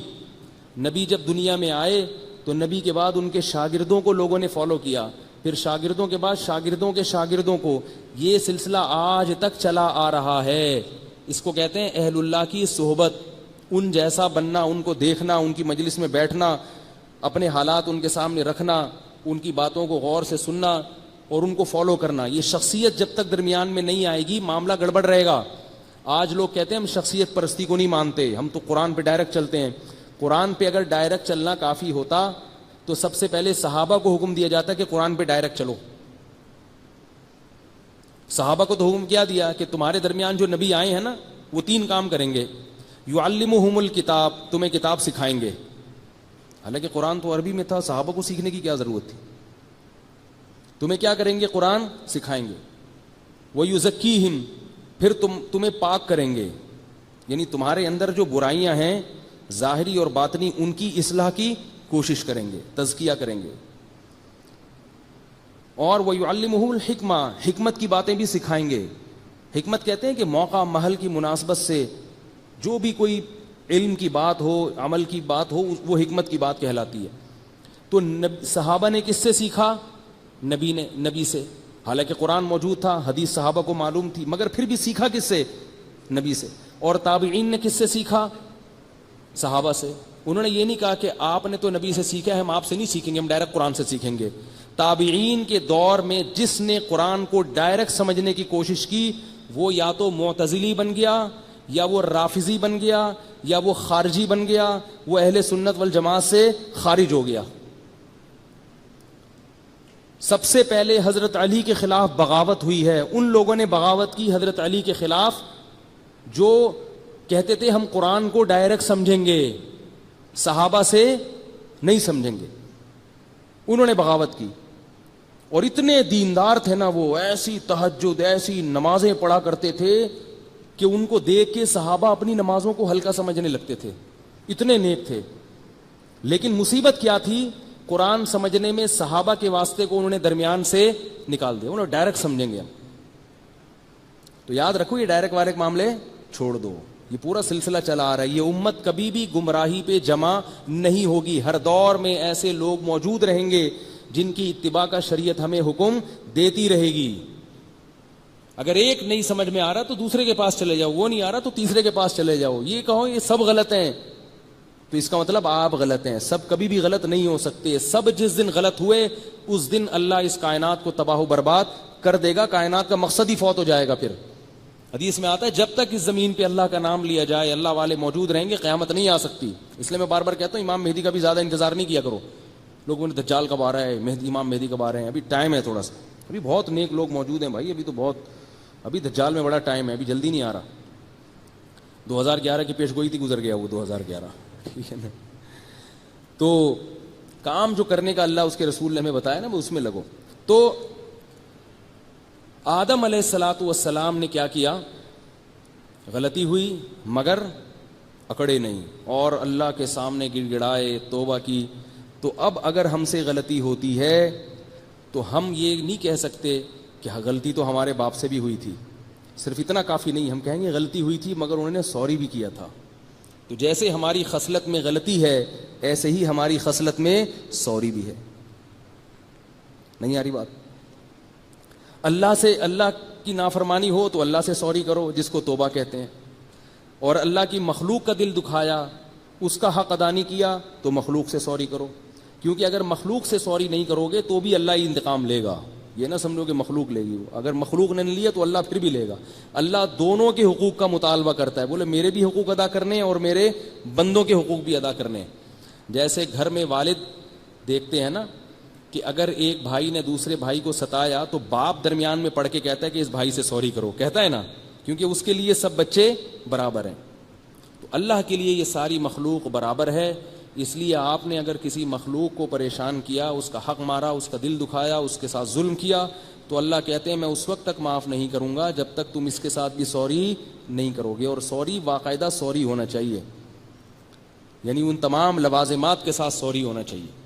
B: نبی جب دنیا میں آئے تو نبی کے بعد ان کے شاگردوں کو لوگوں نے فالو کیا، پھر شاگردوں کے بعد شاگردوں کے شاگردوں کو. یہ سلسلہ آج تک چلا آ رہا ہے. اس کو کہتے ہیں اہل اللہ کی صحبت. ان جیسا بننا, ان کو دیکھنا, ان کی مجلس میں بیٹھنا, اپنے حالات ان کے سامنے رکھنا, ان کی باتوں کو غور سے سننا اور ان کو فالو کرنا, یہ شخصیت جب تک درمیان میں نہیں آئے گی معاملہ گڑبڑ رہے گا. آج لوگ کہتے ہیں ہم شخصیت پرستی کو نہیں مانتے, ہم تو قرآن پہ ڈائریکٹ چلتے ہیں. قرآن پہ اگر ڈائریکٹ چلنا کافی ہوتا تو سب سے پہلے صحابہ کو حکم دیا جاتا کہ قرآن پہ ڈائریکٹ چلو. صحابہ کو تو حکم کیا دیا کہ تمہارے درمیان جو نبی آئے ہیں نا وہ 3 کام کریں گے. یعلمہم الکتاب, تمہیں کتاب سکھائیں گے. حالانکہ قرآن تو عربی میں تھا, صحابہ کو سیکھنے کی کیا ضرورت تھی. تمہیں کیا کریں گے, قرآن سکھائیں گے. وَيُزَكِّيهِمْ, پھر تمہیں پاک کریں گے, یعنی تمہارے اندر جو برائیاں ہیں ظاہری اور باطنی ان کی اصلاح کی کوشش کریں گے, تزکیہ کریں گے. اور وَيُعَلِّمُهُ الْحِكْمَةَ, حکمت کی باتیں بھی سکھائیں گے. حکمت کہتے ہیں کہ موقع محل کی مناسبت سے جو بھی کوئی علم کی بات ہو, عمل کی بات ہو, وہ حکمت کی بات کہلاتی ہے. تو صحابہ نے کس سے سیکھا, نبی سے. حالانکہ قرآن موجود تھا, حدیث صحابہ کو معلوم تھی, مگر پھر بھی سیکھا کس سے, نبی سے. اور تابعین نے کس سے سیکھا, صحابہ سے. انہوں نے یہ نہیں کہا کہ آپ نے تو نبی سے سیکھا ہے, ہم آپ سے نہیں سیکھیں گے, ہم ڈائریکٹ قرآن سے سیکھیں گے. تابعین کے دور میں جس نے قرآن کو ڈائریکٹ سمجھنے کی کوشش کی وہ یا تو معتزلی بن گیا, یا وہ رافضی بن گیا, یا وہ خارجی بن گیا, وہ اہل سنت والجماعت سے خارج ہو گیا. سب سے پہلے حضرت علی کے خلاف بغاوت ہوئی ہے. ان لوگوں نے بغاوت کی حضرت علی کے خلاف جو کہتے تھے ہم قرآن کو ڈائریکٹ سمجھیں گے, صحابہ سے نہیں سمجھیں گے. انہوں نے بغاوت کی. اور اتنے دیندار تھے نا وہ, ایسی تہجد, ایسی نمازیں پڑھا کرتے تھے کہ ان کو دیکھ کے صحابہ اپنی نمازوں کو ہلکا سمجھنے لگتے تھے, اتنے نیک تھے. لیکن مصیبت کیا تھی, قرآن سمجھنے میں صحابہ کے واسطے کو انہوں نے درمیان سے نکال دیا. انہوں نے ڈائریکٹ سمجھیں گے ہم. تو یاد رکھو یہ ڈائریکٹ وائریکٹ معاملے چھوڑ دو, یہ پورا سلسلہ چلا آ رہا ہے. یہ امت کبھی بھی گمراہی پہ جمع نہیں ہوگی. ہر دور میں ایسے لوگ موجود رہیں گے جن کی اتباع کا شریعت ہمیں حکم دیتی رہے گی. اگر ایک نہیں سمجھ میں آ رہا تو دوسرے کے پاس چلے جاؤ, وہ نہیں آ رہا تو تیسرے کے پاس چلے جاؤ. یہ کہو یہ سب غلط ہیں تو اس کا مطلب آپ غلط ہیں. سب کبھی بھی غلط نہیں ہو سکتے. سب جس دن غلط ہوئے اس دن اللہ اس کائنات کو تباہ و برباد کر دے گا. کائنات کا مقصد ہی فوت ہو جائے گا. پھر حدیث میں آتا ہے جب تک اس زمین پہ اللہ کا نام لیا جائے, اللہ والے موجود رہیں گے, قیامت نہیں آ سکتی. اس لیے میں بار بار کہتا ہوں امام مہدی کا بھی زیادہ انتظار نہیں کیا کرو. لوگوں نے دجال کب آ رہا ہے, امام مہدی کب آ رہے ہیں, ابھی ٹائم ہے تھوڑا سا, ابھی بہت نیک لوگ موجود ہیں بھائی, ابھی تو بہت, ابھی دجال میں بڑا ٹائم ہے, ابھی جلدی نہیں آ رہا. 2011 کی پیش گوئی تھی, گزر گیا وہ 2011, ٹھیک ہے نا. تو کام جو کرنے کا اللہ اس کے رسول نے ہمیں بتایا نا, وہ اس میں لگو. تو آدم علیہ الصلاۃ والسلام نے کیا کیا, غلطی ہوئی مگر اکڑے نہیں, اور اللہ کے سامنے گڑ گڑائے, توبہ کی. تو اب اگر ہم سے غلطی ہوتی ہے تو ہم یہ نہیں کہہ سکتے کہ غلطی تو ہمارے باپ سے بھی ہوئی تھی. صرف اتنا کافی نہیں, ہم کہیں گے غلطی ہوئی تھی مگر انہوں نے سوری بھی کیا تھا. تو جیسے ہماری خصلت میں غلطی ہے ایسے ہی ہماری خصلت میں سوری بھی ہے. نہیں آ رہی بات؟ اللہ کی نافرمانی ہو تو اللہ سے سوری کرو, جس کو توبہ کہتے ہیں. اور اللہ کی مخلوق کا دل دکھایا, اس کا حق ادا نہیں کیا تو مخلوق سے سوری کرو. کیونکہ اگر مخلوق سے سوری نہیں کرو گے تو بھی اللہ ہی انتقام لے گا. یہ نہ سمجھو کہ مخلوق لے گی, اگر مخلوق نے لیا تو اللہ پھر بھی لے گا. اللہ دونوں کے حقوق کا مطالبہ کرتا ہے, بولے میرے بھی حقوق ادا کرنے ہیں اور میرے بندوں کے حقوق بھی ادا کرنے ہیں. جیسے گھر میں والد دیکھتے ہیں نا کہ اگر ایک بھائی نے دوسرے بھائی کو ستایا تو باپ درمیان میں پڑھ کے کہتا ہے کہ اس بھائی سے سوری کرو, کہتا ہے نا, کیونکہ اس کے لیے سب بچے برابر ہیں. تو اللہ کے لیے یہ ساری مخلوق برابر ہے. اس لیے آپ نے اگر کسی مخلوق کو پریشان کیا, اس کا حق مارا, اس کا دل دکھایا, اس کے ساتھ ظلم کیا, تو اللہ کہتے ہیں میں اس وقت تک معاف نہیں کروں گا جب تک تم اس کے ساتھ بھی سوری نہیں کرو گے. اور سوری باقاعدہ سوری ہونا چاہیے, یعنی ان تمام لوازمات کے ساتھ سوری ہونا چاہیے.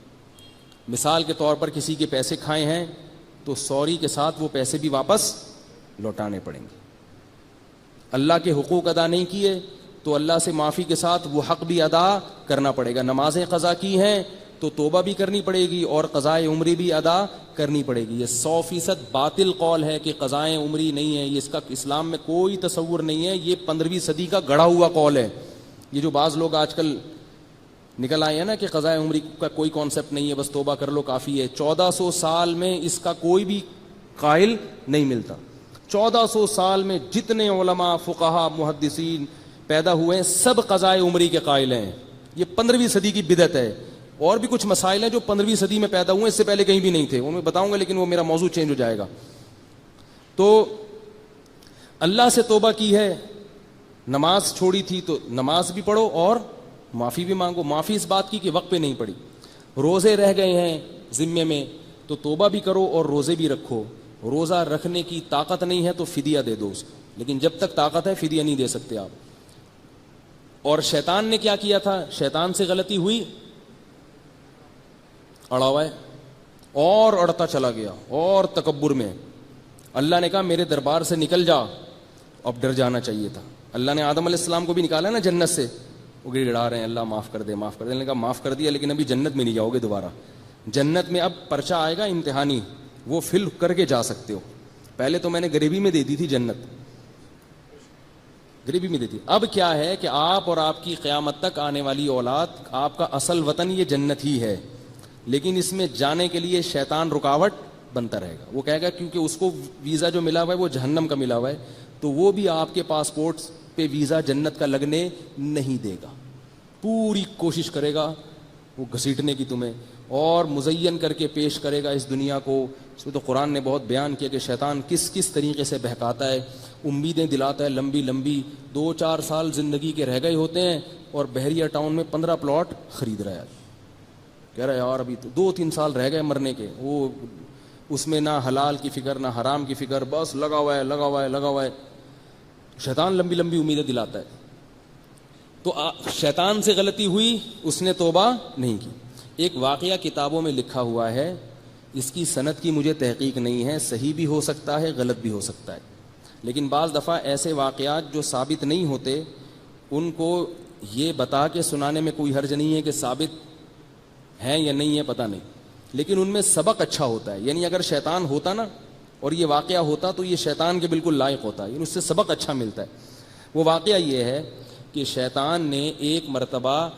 B: مثال کے طور پر کسی کے پیسے کھائے ہیں تو سوری کے ساتھ وہ پیسے بھی واپس لوٹانے پڑیں گے. اللہ کے حقوق ادا نہیں کیے تو اللہ سے معافی کے ساتھ وہ حق بھی ادا کرنا پڑے گا. نمازیں قضا کی ہیں تو توبہ بھی کرنی پڑے گی اور قضائے عمری بھی ادا کرنی پڑے گی. یہ 100% باطل قول ہے کہ قضائے عمری نہیں ہے, یہ اس کا اسلام میں کوئی تصور نہیں ہے. یہ 15ویں صدی کا گڑھا ہوا قول ہے. یہ جو بعض لوگ آج کل نکل آئے ہیں نا کہ قضاء عمری کا کوئی کانسیپٹ نہیں ہے، بس توبہ کر لو کافی ہے، 1400 سال میں اس کا کوئی بھی قائل نہیں ملتا۔ 1400 سال میں جتنے علماء، فقہا، محدثین پیدا ہوئے ہیں سب قضاء عمری کے قائل ہیں۔ یہ 15ویں صدی کی بدعت ہے۔ اور بھی کچھ مسائل ہیں جو 15ویں صدی میں پیدا ہوئے، اس سے پہلے کہیں بھی نہیں تھے، وہ میں بتاؤں گا، لیکن وہ میرا موضوع چینج ہو جائے گا۔ تو اللہ سے توبہ کی ہے، نماز چھوڑی تھی تو نماز بھی پڑھو اور معافی بھی مانگو۔ معافی اس بات کی کہ وقت پہ نہیں پڑی۔ روزے رہ گئے ہیں ذمے میں تو توبہ بھی کرو اور روزے بھی رکھو۔ روزہ رکھنے کی طاقت نہیں ہے تو فدیہ دے دو اس کو، لیکن جب تک طاقت ہے فدیہ نہیں دے سکتے آپ۔ اور شیطان نے کیا کیا تھا؟ شیطان سے غلطی ہوئی، اڑا ہوا ہے اور اڑتا چلا گیا اور تکبر میں۔ اللہ نے کہا میرے دربار سے نکل جا، اب ڈر جانا چاہیے تھا۔ اللہ نے آدم علیہ السلام کو بھی نکالا نا جنت سے، وہ گڑ گڑا رہے ہیں اللہ معاف کر دے معاف کر دے۔ اللہ نے کہا معاف کر دیا لیکن ابھی جنت میں نہیں جاؤ گے دوبارہ۔ جنت میں اب پرچہ آئے گا امتحانی، وہ فل کر کے جا سکتے ہو۔ پہلے تو میں نے غریبی میں دے دی تھی جنت، غریبی میں دی تھی۔ اب کیا ہے کہ آپ اور آپ کی قیامت تک آنے والی اولاد، آپ کا اصل وطن یہ جنت ہی ہے، لیکن اس میں جانے کے لیے شیطان رکاوٹ بنتا رہے گا۔ وہ کہے گا کیونکہ اس کو ویزا جو ملا ہوا ہے وہ جہنم کا ملا ہوا ہے، تو وہ بھی آپ کے پاسپورٹ پہ ویزا جنت کا لگنے نہیں دے گا۔ پوری کوشش کرے گا وہ گھسیٹنے کی تمہیں، اور مزین کر کے پیش کرے گا اس دنیا کو۔ اس میں تو قرآن نے بہت بیان کیا کہ شیطان کس کس طریقے سے بہکاتا ہے، امیدیں دلاتا ہے لمبی لمبی۔ 2-4 سال زندگی کے رہ گئے ہوتے ہیں اور بحریہ ٹاؤن میں 15 پلاٹ خرید رہا ہے، کہہ رہا ہے یار ابھی تو 2-3 سال رہ گئے مرنے کے، وہ اس میں نہ حلال کی فکر نہ حرام کی فکر، بس لگا ہوا ہے لگا ہوا ہے لگا ہوا ہے۔ شیطان لمبی لمبی امیدیں دلاتا ہے۔ تو شیطان سے غلطی ہوئی، اس نے توبہ نہیں کی۔ ایک واقعہ کتابوں میں لکھا ہوا ہے، اس کی سند کی مجھے تحقیق نہیں ہے، صحیح بھی ہو سکتا ہے غلط بھی ہو سکتا ہے، لیکن بعض دفعہ ایسے واقعات جو ثابت نہیں ہوتے ان کو یہ بتا کے سنانے میں کوئی حرج نہیں ہے کہ ثابت ہیں یا نہیں ہے پتہ نہیں، لیکن ان میں سبق اچھا ہوتا ہے۔ یعنی اگر شیطان ہوتا نا اور یہ واقعہ ہوتا تو یہ شیطان کے بالکل لائق ہوتا ہے، یعنی اس سے سبق اچھا ملتا ہے۔ وہ واقعہ یہ ہے کہ شیطان نے ایک مرتبہ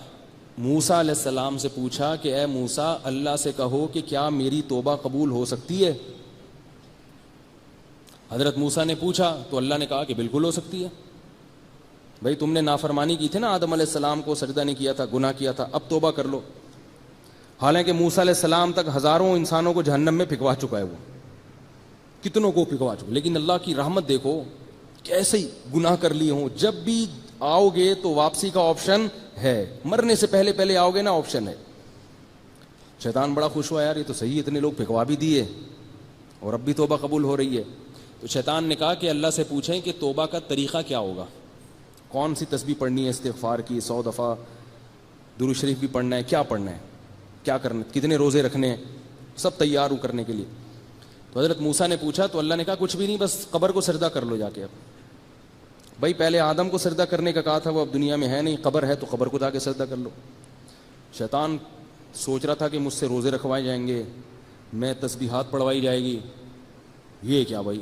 B: موسیٰ علیہ السلام سے پوچھا کہ اے موسیٰ، اللہ سے کہو کہ کیا میری توبہ قبول ہو سکتی ہے؟ حضرت موسیٰ نے پوچھا تو اللہ نے کہا کہ بالکل ہو سکتی ہے۔ بھائی تم نے نافرمانی کی تھی نا، آدم علیہ السلام کو سجدہ نہیں کیا تھا، گناہ کیا تھا، اب توبہ کر لو۔ حالانکہ موسیٰ علیہ السلام تک ہزاروں انسانوں کو جہنم میں پھکوا چکا ہے، وہ کتنوں کو پھکوا چکا، لیکن اللہ کی رحمت دیکھو کیسے ہی گناہ کر لیے ہوں، جب بھی آؤ گے تو واپسی کا آپشن ہے، مرنے سے پہلے پہلے آؤ گے نا آپشن ہے۔ شیطان بڑا خوش ہوا، یار یہ تو صحیح، اتنے لوگ پھکوا بھی دیے اور اب بھی توبہ قبول ہو رہی ہے۔ تو شیطان نے کہا کہ اللہ سے پوچھیں کہ توبہ کا طریقہ کیا ہوگا، کون سی تسبیح پڑھنی ہے استغفار کی، 100 دفعہ درود شریف بھی پڑھنا ہے، کیا پڑھنا ہے، کیا کرنا ہے، کتنے روزے رکھنے ہیں، سب تیار ہوں کرنے کے لیے۔ تو حضرت موسیٰ نے پوچھا تو اللہ نے کہا کچھ بھی نہیں، بس قبر کو سجدہ کر لو جا کے۔ اب بھائی پہلے آدم کو سجدہ کرنے کا کہا تھا، وہ اب دنیا میں ہے نہیں، قبر ہے تو قبر کو جا کے سجدہ کر لو۔ شیطان سوچ رہا تھا کہ مجھ سے روزے رکھوائے جائیں گے، میں تسبیحات پڑھوائی جائے گی، یہ کیا بھائی۔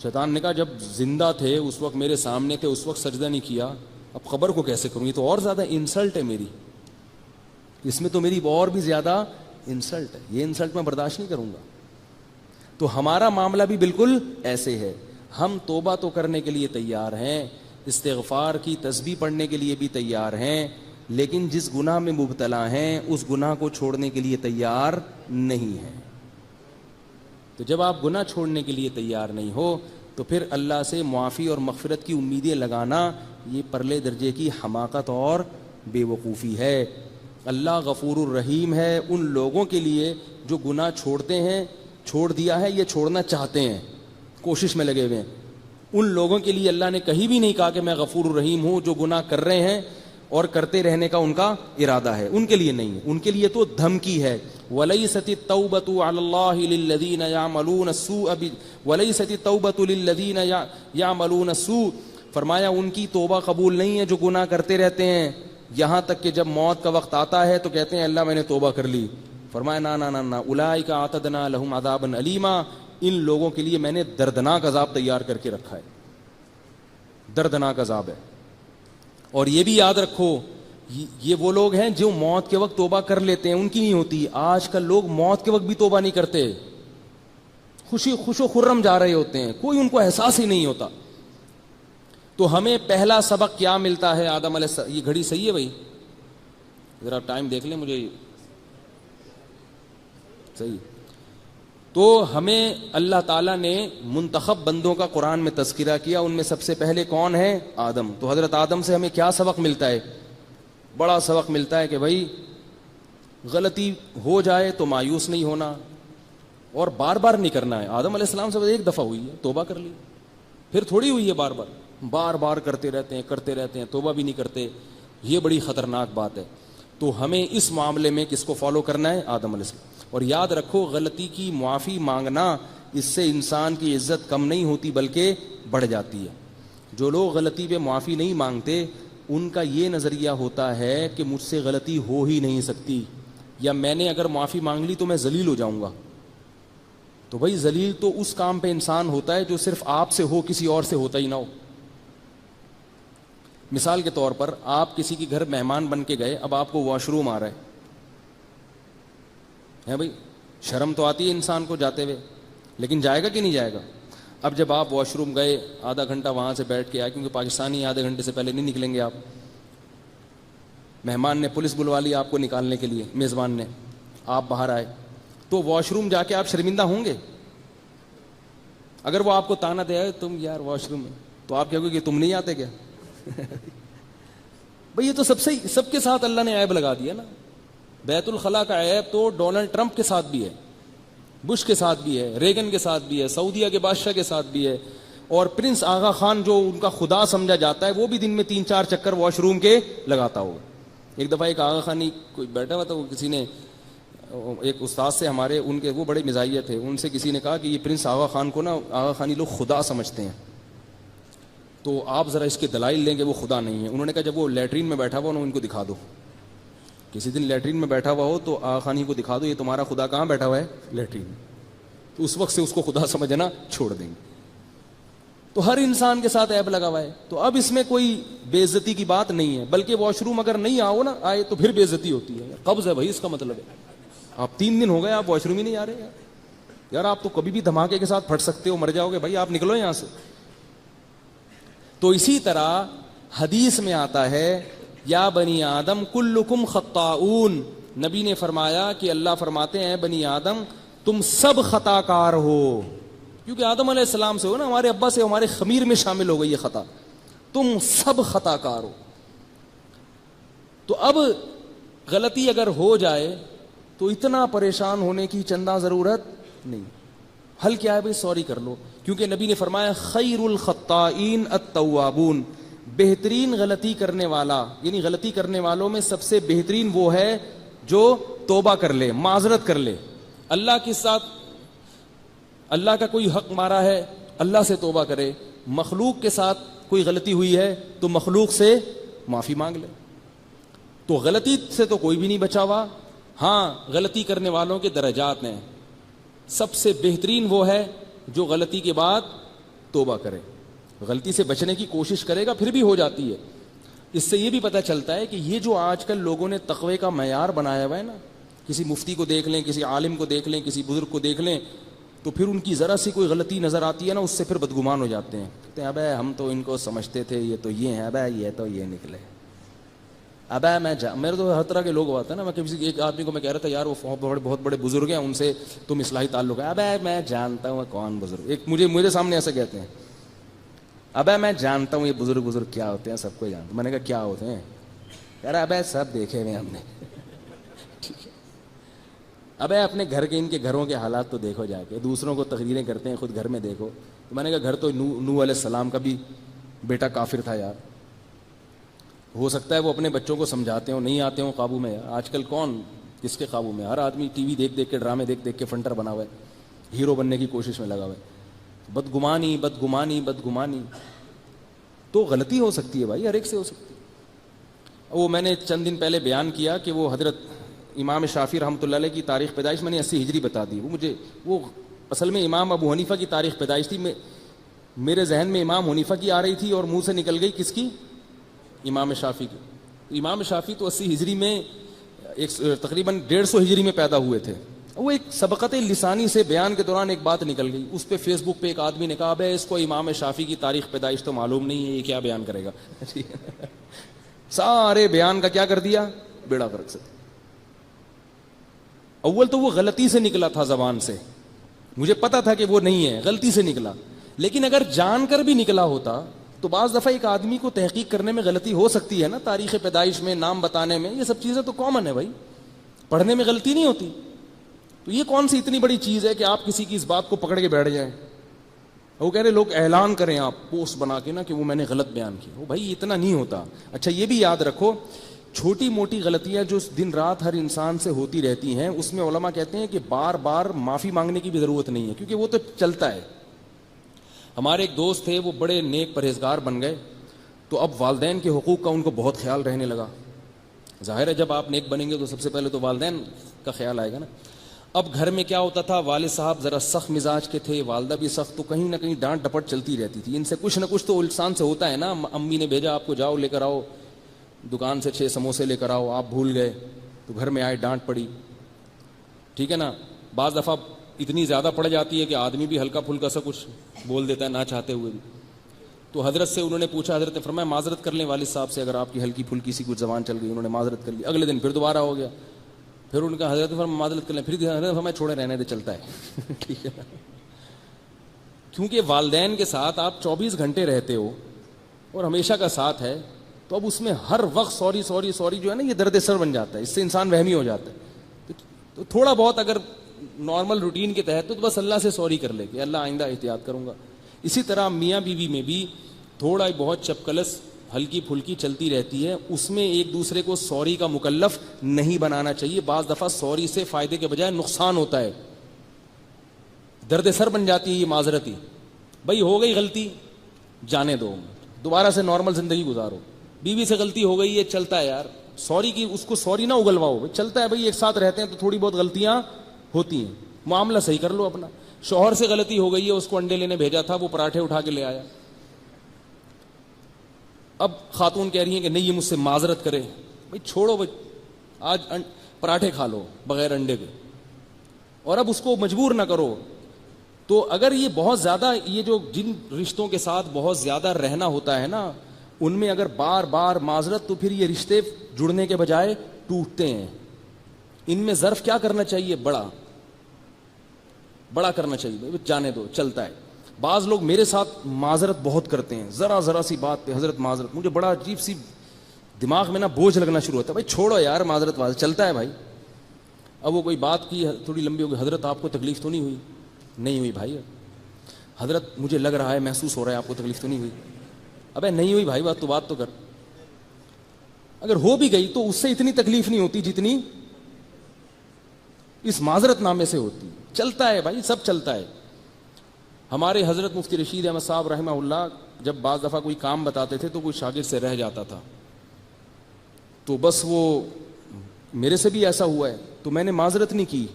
B: شیطان نے کہا جب زندہ تھے اس وقت میرے سامنے تھے، اس وقت سجدہ نہیں کیا، اب قبر کو کیسے کروں، یہ تو اور زیادہ انسلٹ ہے میری، اس میں تو میری اور بھی زیادہ انسلٹ ہے، یہ انسلٹ میں برداشت نہیں کروں گا۔ تو ہمارا معاملہ بھی بالکل ایسے ہے، ہم توبہ تو کرنے کے لیے تیار ہیں، استغفار کی تسبیح پڑھنے کے لیے بھی تیار ہیں، لیکن جس گناہ میں مبتلا ہیں اس گناہ کو چھوڑنے کے لیے تیار نہیں ہیں۔ تو جب آپ گناہ چھوڑنے کے لیے تیار نہیں ہو تو پھر اللہ سے معافی اور مغفرت کی امیدیں لگانا یہ پرلے درجے کی حماقت اور بے وقوفی ہے۔ اللہ غفور الرحیم ہے ان لوگوں کے لیے جو گناہ چھوڑتے ہیں، چھوڑ دیا ہے، یہ چھوڑنا چاہتے ہیں، کوشش میں لگے ہوئے ہیں، ان لوگوں کے لیے اللہ نے کہیں بھی نہیں کہا کہ میں غفور الرحیم ہوں، جو گناہ کر رہے ہیں اور کرتے رہنے کا ان کا ارادہ ہے، ان کے لیے نہیں ہے، ان کے لیے تو دھمکی ہے۔ وَلَيْسَتِ التَّوْبَةُ عَلَى اللَّهِ لِلَّذِينَ يَعْمَلُونَ السُّوءَ وَلَيْسَتِ التَّوْبَةُ لِلَّذِينَ يَعْمَلُونَ السُّوءَ، فرمایا ان کی توبہ قبول نہیں ہے جو گناہ کرتے رہتے ہیں، یہاں تک کہ جب موت کا وقت آتا ہے تو کہتے ہیں اللہ میں نے توبہ کر لی۔ فرمایا نا نا نا نا، اولئک اعتدنا لهم عذابا الیما، ان لوگوں کے لیے میں نے دردناک عذاب تیار کر کے رکھا ہے، دردناک عذاب ہے۔ اور یہ بھی یاد رکھو یہ وہ لوگ ہیں جو موت کے وقت توبہ کر لیتے ہیں, ان کی نہیں ہوتی. آج کل لوگ موت کے وقت بھی توبہ نہیں کرتے, خوش و خرم جا رہے ہوتے ہیں, کوئی ان کو احساس ہی نہیں ہوتا. تو ہمیں پہلا سبق کیا ملتا ہے آدم علیہ السلام. یہ گھڑی صحیح ہے بھائی, ذرا ٹائم دیکھ لیں مجھے صحیح. تو ہمیں اللہ تعالیٰ نے منتخب بندوں کا قرآن میں تذکرہ کیا, ان میں سب سے پہلے کون ہے؟ آدم. تو حضرت آدم سے ہمیں کیا سبق ملتا ہے؟ بڑا سبق ملتا ہے کہ بھائی غلطی ہو جائے تو مایوس نہیں ہونا اور بار بار نہیں کرنا ہے. آدم علیہ السلام سے ایک دفعہ ہوئی ہے, توبہ کر لی, پھر تھوڑی ہوئی ہے بار بار کرتے رہتے ہیں, توبہ بھی نہیں کرتے. یہ بڑی خطرناک بات ہے. تو ہمیں اس معاملے میں کس کو فالو کرنا ہے؟ آدم علیہ السلام. اور یاد رکھو غلطی کی معافی مانگنا, اس سے انسان کی عزت کم نہیں ہوتی بلکہ بڑھ جاتی ہے. جو لوگ غلطی پہ معافی نہیں مانگتے ان کا یہ نظریہ ہوتا ہے کہ مجھ سے غلطی ہو ہی نہیں سکتی, یا میں نے اگر معافی مانگ لی تو میں ذلیل ہو جاؤں گا. تو بھائی ذلیل تو اس کام پہ انسان ہوتا ہے جو صرف آپ سے ہو, کسی اور سے ہوتا ہی نہ ہو. مثال کے طور پر آپ کسی کے گھر مہمان بن کے گئے, اب آپ کو واش روم آ رہا ہے بھائی, شرم تو آتی ہے انسان کو جاتے ہوئے, لیکن جائے گا کہ نہیں جائے گا؟ اب جب آپ واش روم گئے, آدھا گھنٹہ وہاں سے بیٹھ کے آئے, کیونکہ پاکستانی آدھے گھنٹے سے پہلے نہیں نکلیں گے آپ, مہمان نے پولیس بلوا لی آپ کو نکالنے کے لیے, میزبان نے, آپ باہر آئے, تو واش روم جا کے آپ شرمندہ ہوں گے؟ اگر وہ آپ کو تانا دے آئے تم یار واش روم میں, تو آپ کہو گے کہ تم نہیں آتے کیا؟ بھئی یہ تو سب کے ساتھ اللہ نے عیب لگا دیا نا. بیت الخلاء کا عیب تو ڈونلڈ ٹرمپ کے ساتھ بھی ہے, بش کے ساتھ بھی ہے, ریگن کے ساتھ بھی ہے, سعودیہ کے بادشاہ کے ساتھ بھی ہے, اور پرنس آغا خان جو ان کا خدا سمجھا جاتا ہے وہ بھی دن میں 3-4 چکر واش روم کے لگاتا ہوگا. ایک دفعہ ایک آغا خانی کوئی بیٹھا ہوا تھا, وہ کسی نے ایک استاد سے ہمارے, ان کے وہ بڑے مزاحیہ تھے, ان سے کسی نے کہا کہ یہ پرنس آغا خان کو نا آغا خانی لوگ خدا سمجھتے ہیں, تو آپ ذرا اس کے دلائل لیں کہ وہ خدا نہیں ہے. انہوں نے کہا جب وہ لیٹرین میں بیٹھا ہوا ان کو دکھا دو, کسی دن لیٹرین میں بیٹھا ہوا ہو تو آغا خانی کو دکھا دو یہ تمہارا خدا کہاں بیٹھا ہوا ہے؟ لیٹرین میں. تو اس وقت سے اس کو خدا سمجھنا چھوڑ دیں گے. تو ہر انسان کے ساتھ عیب لگا ہوا ہے. تو اب اس میں کوئی بے عزتی کی بات نہیں ہے, بلکہ واش روم اگر نہیں آئے تو پھر بے عزتی ہوتی ہے. قبض ہے بھائی اس کا مطلب ہے, آپ 3 دن ہو گئے آپ واش روم ہی نہیں آ رہے یار, آپ تو کبھی بھی دھماکے کے ساتھ پھٹ سکتے ہو, مر جاؤ گے بھائی, آپ نکلو یہاں سے. تو اسی طرح حدیث میں آتا ہے یا بنی آدم کلکم خطاؤن, نبی نے فرمایا کہ اللہ فرماتے ہیں بنی آدم تم سب خطا کار ہو, کیونکہ آدم علیہ السلام سے ہو نا, ہمارے ابا سے ہمارے خمیر میں شامل ہو گئی یہ خطا, تم سب خطا کار ہو. تو اب غلطی اگر ہو جائے تو اتنا پریشان ہونے کی چندہ ضرورت نہیں. حل کیا ہے بھائی؟ سوری کر لو, کیونکہ نبی نے فرمایا خیر الخطائین التوابون, بہترین غلطی کرنے والا یعنی غلطی کرنے والوں میں سب سے بہترین وہ ہے جو توبہ کر لے, معذرت کر لے. اللہ کے ساتھ اللہ کا کوئی حق مارا ہے, اللہ سے توبہ کرے. مخلوق کے ساتھ کوئی غلطی ہوئی ہے تو مخلوق سے معافی مانگ لے. تو غلطی سے تو کوئی بھی نہیں بچا ہوا, ہاں غلطی کرنے والوں کے درجات ہیں. سب سے بہترین وہ ہے جو غلطی کے بعد توبہ کرے, غلطی سے بچنے کی کوشش کرے گا, پھر بھی ہو جاتی ہے. اس سے یہ بھی پتہ چلتا ہے کہ یہ جو آج کل لوگوں نے تقوی کا معیار بنایا ہوا ہے نا, کسی مفتی کو دیکھ لیں, کسی عالم کو دیکھ لیں, کسی بزرگ کو دیکھ لیں, تو پھر ان کی ذرا سی کوئی غلطی نظر آتی ہے نا, اس سے پھر بدگمان ہو جاتے ہیں. کہتے ہیں ابے ہم تو ان کو سمجھتے تھے, یہ تو یہ ہیں, ابے یہ تو یہ نکلے. ابے میرے تو ہر طرح کے لوگ ہوتے ہیں نا, میں کسی ایک آدمی کو میں کہہ رہا تھا یار وہ بہت بڑے بزرگ ہیں, ان سے تم اصلاحی تعلق ہے. ابے میں جانتا ہوں کون بزرگ, ایک مجھے سامنے ایسے کہتے ہیں, ابے میں جانتا ہوں یہ بزرگ کیا ہوتے ہیں, سب کو جانتا. میں نے کہا کیا ہوتے ہیں؟ کہہ رہا ابے سب دیکھے ہوئے ہم نے. ٹھیک ہے, ابے اپنے گھر کے ان کے گھروں کے حالات تو دیکھو جا کے, دوسروں کو تقریریں کرتے ہیں, خود گھر میں دیکھو. تو میں نے کہا گھر تو نوح علیہ السلام کا بھی بیٹا کافر تھا یار, ہو سکتا ہے وہ اپنے بچوں کو سمجھاتے ہوں, نہیں آتے ہوں قابو میں. آج کل کون کس کے قابو میں؟ ہر آدمی ٹی وی دیکھ دیکھ کے, ڈرامے دیکھ دیکھ کے فنٹر بنا ہوا ہے, ہیرو بننے کی کوشش میں لگا ہوا ہے. بدگمانی. تو غلطی ہو سکتی ہے بھائی, ہر ایک سے ہو سکتی ہے. وہ میں نے چند دن پہلے بیان کیا کہ وہ حضرت امام شافعی رحمۃ اللہ علیہ کی تاریخ پیدائش میں نے 80 ہجری بتا دی. وہ اصل میں امام ابو حنیفہ کی تاریخ پیدائش تھی. میرے ذہن میں امام حنیفہ کی آ رہی تھی اور منہ سے نکل گئی کس کی؟ امام شافعی کے. امام شافعی تو 80 ہجری میں تقریباً 150 ہجری میں پیدا ہوئے تھے. وہ ایک سبقت لسانی سے بیان کے دوران ایک بات نکل گئی, اس پہ فیس بک پہ ایک آدمی نے کہا بھائی اس کو امام شافعی کی تاریخ پیدائش تو معلوم نہیں ہے, یہ کیا بیان کرے گا. سارے بیان کا کیا کر دیا, بیڑا غرق سے. اول تو وہ غلطی سے نکلا تھا زبان سے, مجھے پتا تھا کہ وہ نہیں ہے, غلطی سے نکلا. لیکن اگر جان کر بھی نکلا ہوتا تو بعض دفعہ ایک آدمی کو تحقیق کرنے میں غلطی ہو سکتی ہے نا, تاریخ پیدائش میں, نام بتانے میں, یہ سب چیزیں تو کامن ہے بھائی, پڑھنے میں غلطی نہیں ہوتی. تو یہ کون سی اتنی بڑی چیز ہے کہ آپ کسی کی اس بات کو پکڑ کے بیٹھ جائیں. وہ کہہ رہے لوگ اعلان کریں آپ پوسٹ بنا کے نا کہ وہ میں نے غلط بیان کیا. وہ بھائی اتنا نہیں ہوتا. اچھا یہ بھی یاد رکھو, چھوٹی موٹی غلطیاں جو دن رات ہر انسان سے ہوتی رہتی ہیں, اس میں علماء کہتے ہیں کہ بار بار معافی مانگنے کی بھی ضرورت نہیں ہے, کیونکہ وہ تو چلتا ہے. ہمارے ایک دوست تھے, وہ بڑے نیک پرہیزگار بن گئے, تو اب والدین کے حقوق کا ان کو بہت خیال رہنے لگا. ظاہر ہے جب آپ نیک بنیں گے تو سب سے پہلے تو والدین کا خیال آئے گا نا. اب گھر میں کیا ہوتا تھا, والد صاحب ذرا سخت مزاج کے تھے, والدہ بھی سخت, تو کہیں نہ کہیں ڈانٹ ڈپٹ چلتی رہتی تھی. ان سے کچھ نہ کچھ تو انسان سے ہوتا ہے نا. امی نے بھیجا آپ کو, جاؤ لے کر آؤ دکان سے 6 سموسے لے کر آؤ, آپ بھول گئے تو گھر میں آئے ڈانٹ پڑی, ٹھیک ہے نا. بعض دفعہ اتنی زیادہ پڑ جاتی ہے کہ آدمی بھی ہلکا پھلکا سا کچھ بول دیتا ہے نہ چاہتے ہوئے بھی. تو حضرت سے انہوں نے پوچھا, حضرت نے فرمایا معذرت کر لیں والد صاحب سے اگر آپ کی ہلکی پھلکی سی کچھ زبان چل گئی. انہوں نے معذرت کر لی. اگلے دن پھر دوبارہ ہو گیا, پھر ان کا حضرت فرمایا معذرت کر لیں, پھر حضرت فرمایا چھوڑے رہنے دے, چلتا ہے. ٹھیک ہے, کیونکہ والدین کے ساتھ آپ 24 گھنٹے رہتے ہو اور ہمیشہ کا ساتھ ہے, تو اب اس میں ہر وقت سوری سوری سوری جو ہے نا, یہ درد سر بن جاتا ہے. اس سے انسان وہمی ہو جاتا ہے. تو تھوڑا بہت اگر نارمل روٹین کے تحت تو بس اللہ سے سوری کر لے کہ اللہ آئندہ احتیاط کروں گا. اسی طرح میاں بیوی میں بھی تھوڑا بہت چپکلس ہلکی پھلکی چلتی رہتی ہے, اس میں ایک دوسرے کو سوری کا مکلف نہیں بنانا چاہیے. بعض دفعہ سوری سے فائدے کے بجائے نقصان ہوتا ہے, درد سر بن جاتی ہے یہ معذرت ہی. بھائی ہو گئی غلطی, جانے دو, دوبارہ سے نارمل زندگی گزارو. بیوی سے غلطی ہو گئی, یہ چلتا ہے یار, سوری کی اس کو سوری نہ اگلواؤ, چلتا ہے بھائی, ایک ساتھ رہتے ہیں تو تھوڑی بہت غلطیاں ہوتی ہیں, معاملہ صحیح کر لو اپنا. شوہر سے غلطی ہو گئی ہے, اس کو انڈے لینے بھیجا تھا, وہ پراٹھے اٹھا کے لے آیا. اب خاتون کہہ رہی ہیں کہ نہیں یہ مجھ سے معذرت کرے. بھائی چھوڑو بھائی, آج پراٹھے کھا لو بغیر انڈے کے, اور اب اس کو مجبور نہ کرو. تو اگر یہ بہت زیادہ, یہ جو جن رشتوں کے ساتھ بہت زیادہ رہنا ہوتا ہے نا, ان میں اگر بار بار معذرت, تو پھر یہ رشتے جڑنے کے بجائے ٹوٹتے ہیں. ان میں ظرف کیا کرنا چاہیے, بڑا کرنا چاہیے, جانے دو, چلتا ہے. بعض لوگ میرے ساتھ معذرت بہت کرتے ہیں, ذرا سی بات پہ حضرت معذرت, مجھے بڑا عجیب سی دماغ میں نا بوجھ لگنا شروع ہوتا ہے. بھائی چھوڑو یار معذرت چلتا ہے بھائی. اب وہ کوئی بات کی تھوڑی لمبی ہو گئی, حضرت آپ کو تکلیف تو نہیں ہوئی؟ نہیں ہوئی بھائی. حضرت مجھے لگ رہا ہے, محسوس ہو رہا ہے آپ کو تکلیف تو نہیں ہوئی. ابے نہیں ہوئی بھائی, بات تو کر. اگر ہو بھی گئی تو اس سے اتنی تکلیف نہیں ہوتی جتنی اس معذرت نامے سے ہوتی. چلتا ہے بھائی, سب چلتا ہے. ہمارے حضرت مفتی رشید احمد صاحب رحمہ اللہ جب بعض دفعہ کوئی کام بتاتے تھے تو کوئی شاگرد سے رہ جاتا تھا, تو بس وہ میرے سے بھی ایسا ہوا ہے, تو میں نے معذرت نہیں کی.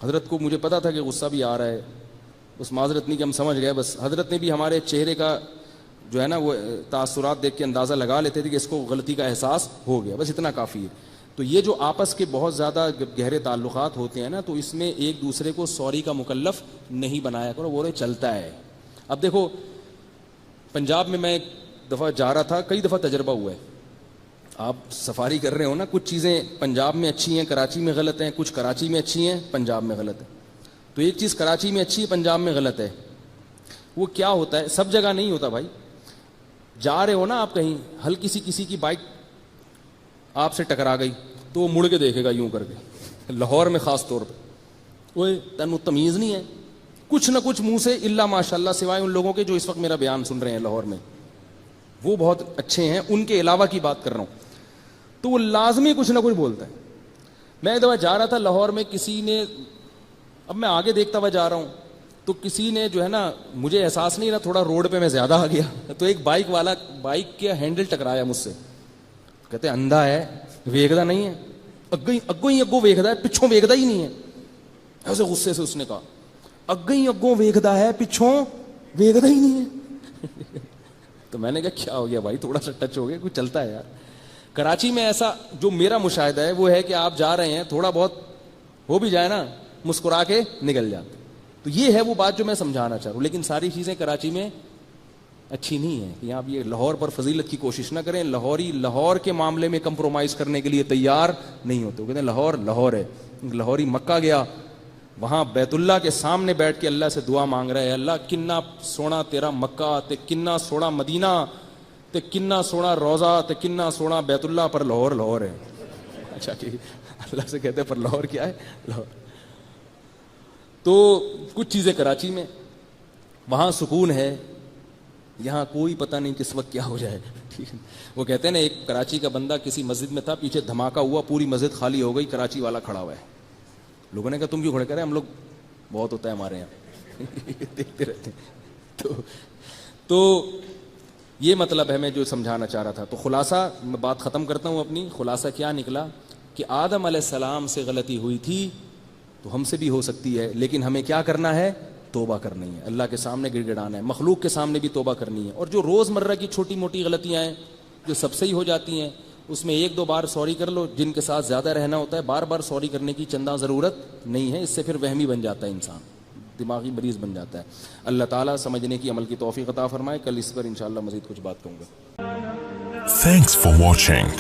B: حضرت کو مجھے پتا تھا کہ غصہ بھی آ رہا ہے, بس معذرت نہیں کہ ہم سمجھ گئے. بس حضرت نے بھی ہمارے چہرے کا جو ہے نا وہ تاثرات دیکھ کے اندازہ لگا لیتے تھے کہ اس کو غلطی کا احساس ہو گیا, بس اتنا کافی ہے. تو یہ جو آپس کے بہت زیادہ گہرے تعلقات ہوتے ہیں نا, تو اس میں ایک دوسرے کو سوری کا مکلف نہیں بنایا کرو, وہ چلتا ہے. اب دیکھو پنجاب میں ایک دفعہ جا رہا تھا, کئی دفعہ تجربہ ہوا ہے, آپ سفاری کر رہے ہو نا, کچھ چیزیں پنجاب میں اچھی ہیں کراچی میں غلط ہیں, کچھ کراچی میں اچھی ہیں پنجاب میں غلط ہے. تو ایک چیز کراچی میں اچھی ہے پنجاب میں غلط ہے. وہ کیا ہوتا ہے, سب جگہ نہیں ہوتا بھائی. جا رہے ہو نا آپ کہیں, ہلکی سی کسی کی بائک آپ سے ٹکرا گئی تو وہ مڑ کے دیکھے گا یوں کر کے, لاہور میں خاص طور پہ, وہ تینوں تمیز نہیں ہے, کچھ نہ کچھ منہ سے الا ماشاء اللہ, سوائے ان لوگوں کے جو اس وقت میرا بیان سن رہے ہیں لاہور میں, وہ بہت اچھے ہیں, ان کے علاوہ کی بات کر رہا ہوں. تو وہ لازمی کچھ نہ کچھ بولتا ہے. میں ایک دفعہ جا رہا تھا لاہور میں, کسی نے, اب میں آگے دیکھتا ہوا جا رہا ہوں, تو کسی نے جو ہے نا, مجھے احساس نہیں رہا, تھوڑا روڈ پہ میں زیادہ آ گیا, تو ایک بائک والا بائک کے ہینڈل ٹکرایا مجھ سے. کہتے اندھا ہے, ویکھدا نہیں ہے, اگوں ہی ویکھدا ہے, پچھوں ویکھدا ہی نہیں ہے. ایسے غصے سے اس نے کہا, اگوں ویکھدا ہے, پچھوں ویکھدا ہی نہیں ہے. تو میں نے کہا کیا ہو گیا بھائی, تھوڑا سا ٹچ ہو گیا, کچھ چلتا ہے یار. کراچی میں ایسا جو میرا مشاہدہ ہے وہ ہے کہ آپ جا رہے ہیں, تھوڑا بہت ہو بھی جائے نا, مسکرا کے نکل جاتے. تو یہ ہے وہ بات جو میں سمجھانا چاہ رہا ہوں. لیکن ساری چیزیں کراچی میں اچھی نہیں ہیں کہ آپ یہ لاہور پر فضیلت کی کوشش نہ کریں. لاہوری لاہور کے معاملے میں کمپرومائز کرنے کے لیے تیار نہیں ہوتے. وہ کہتے ہیں لاہور لاہور ہے. لاہوری مکہ گیا, وہاں بیت اللہ کے سامنے بیٹھ کے اللہ سے دعا مانگ رہا ہے, اللہ کنا سونا تیرا مکہ, تے کنا سونا مدینہ, تے کنا سونا روزہ, تے کنا سونا بیت اللہ, پر لاہور لاہور ہے. اچھا ٹھیک, اللہ سے کہتے ہیں پر لاہور کیا ہے, لاہور. تو کچھ چیزیں کراچی میں, وہاں سکون ہے, یہاں کوئی پتہ نہیں کس وقت کیا ہو جائے. ٹھیک ہے, وہ کہتے ہیں نا, ایک کراچی کا بندہ کسی مسجد میں تھا, پیچھے دھماکہ ہوا, پوری مسجد خالی ہو گئی, کراچی والا کھڑا ہوا ہے. لوگوں نے کہا تم کیوں کھڑے کرے, ہم لوگ بہت ہوتا ہے ہمارے یہاں, دیکھتے رہتے ہیں. تو یہ مطلب ہے میں جو سمجھانا چاہ رہا تھا. تو خلاصہ میں بات ختم کرتا ہوں اپنی. خلاصہ کیا نکلا کہ آدم علیہ السلام سے غلطی ہوئی تھی تو ہم سے بھی ہو سکتی ہے, لیکن ہمیں کیا کرنا ہے, توبہ کرنی ہے, اللہ کے سامنے گڑ گڑانا ہے, مخلوق کے سامنے بھی توبہ کرنی ہے. اور جو روز مرہ کی چھوٹی موٹی غلطیاں ہیں جو سب سے ہی ہو جاتی ہیں, اس میں ایک دو بار سوری کر لو. جن کے ساتھ زیادہ رہنا ہوتا ہے بار بار سوری کرنے کی چندہ ضرورت نہیں ہے, اس سے پھر وہمی بن جاتا ہے انسان, دماغی مریض بن جاتا ہے. اللہ تعالیٰ سمجھنے کی عمل کی توفیق عطا فرمائے. کل اس پر انشاءاللہ مزید کچھ بات کروں گا.
A: Thanks for watching.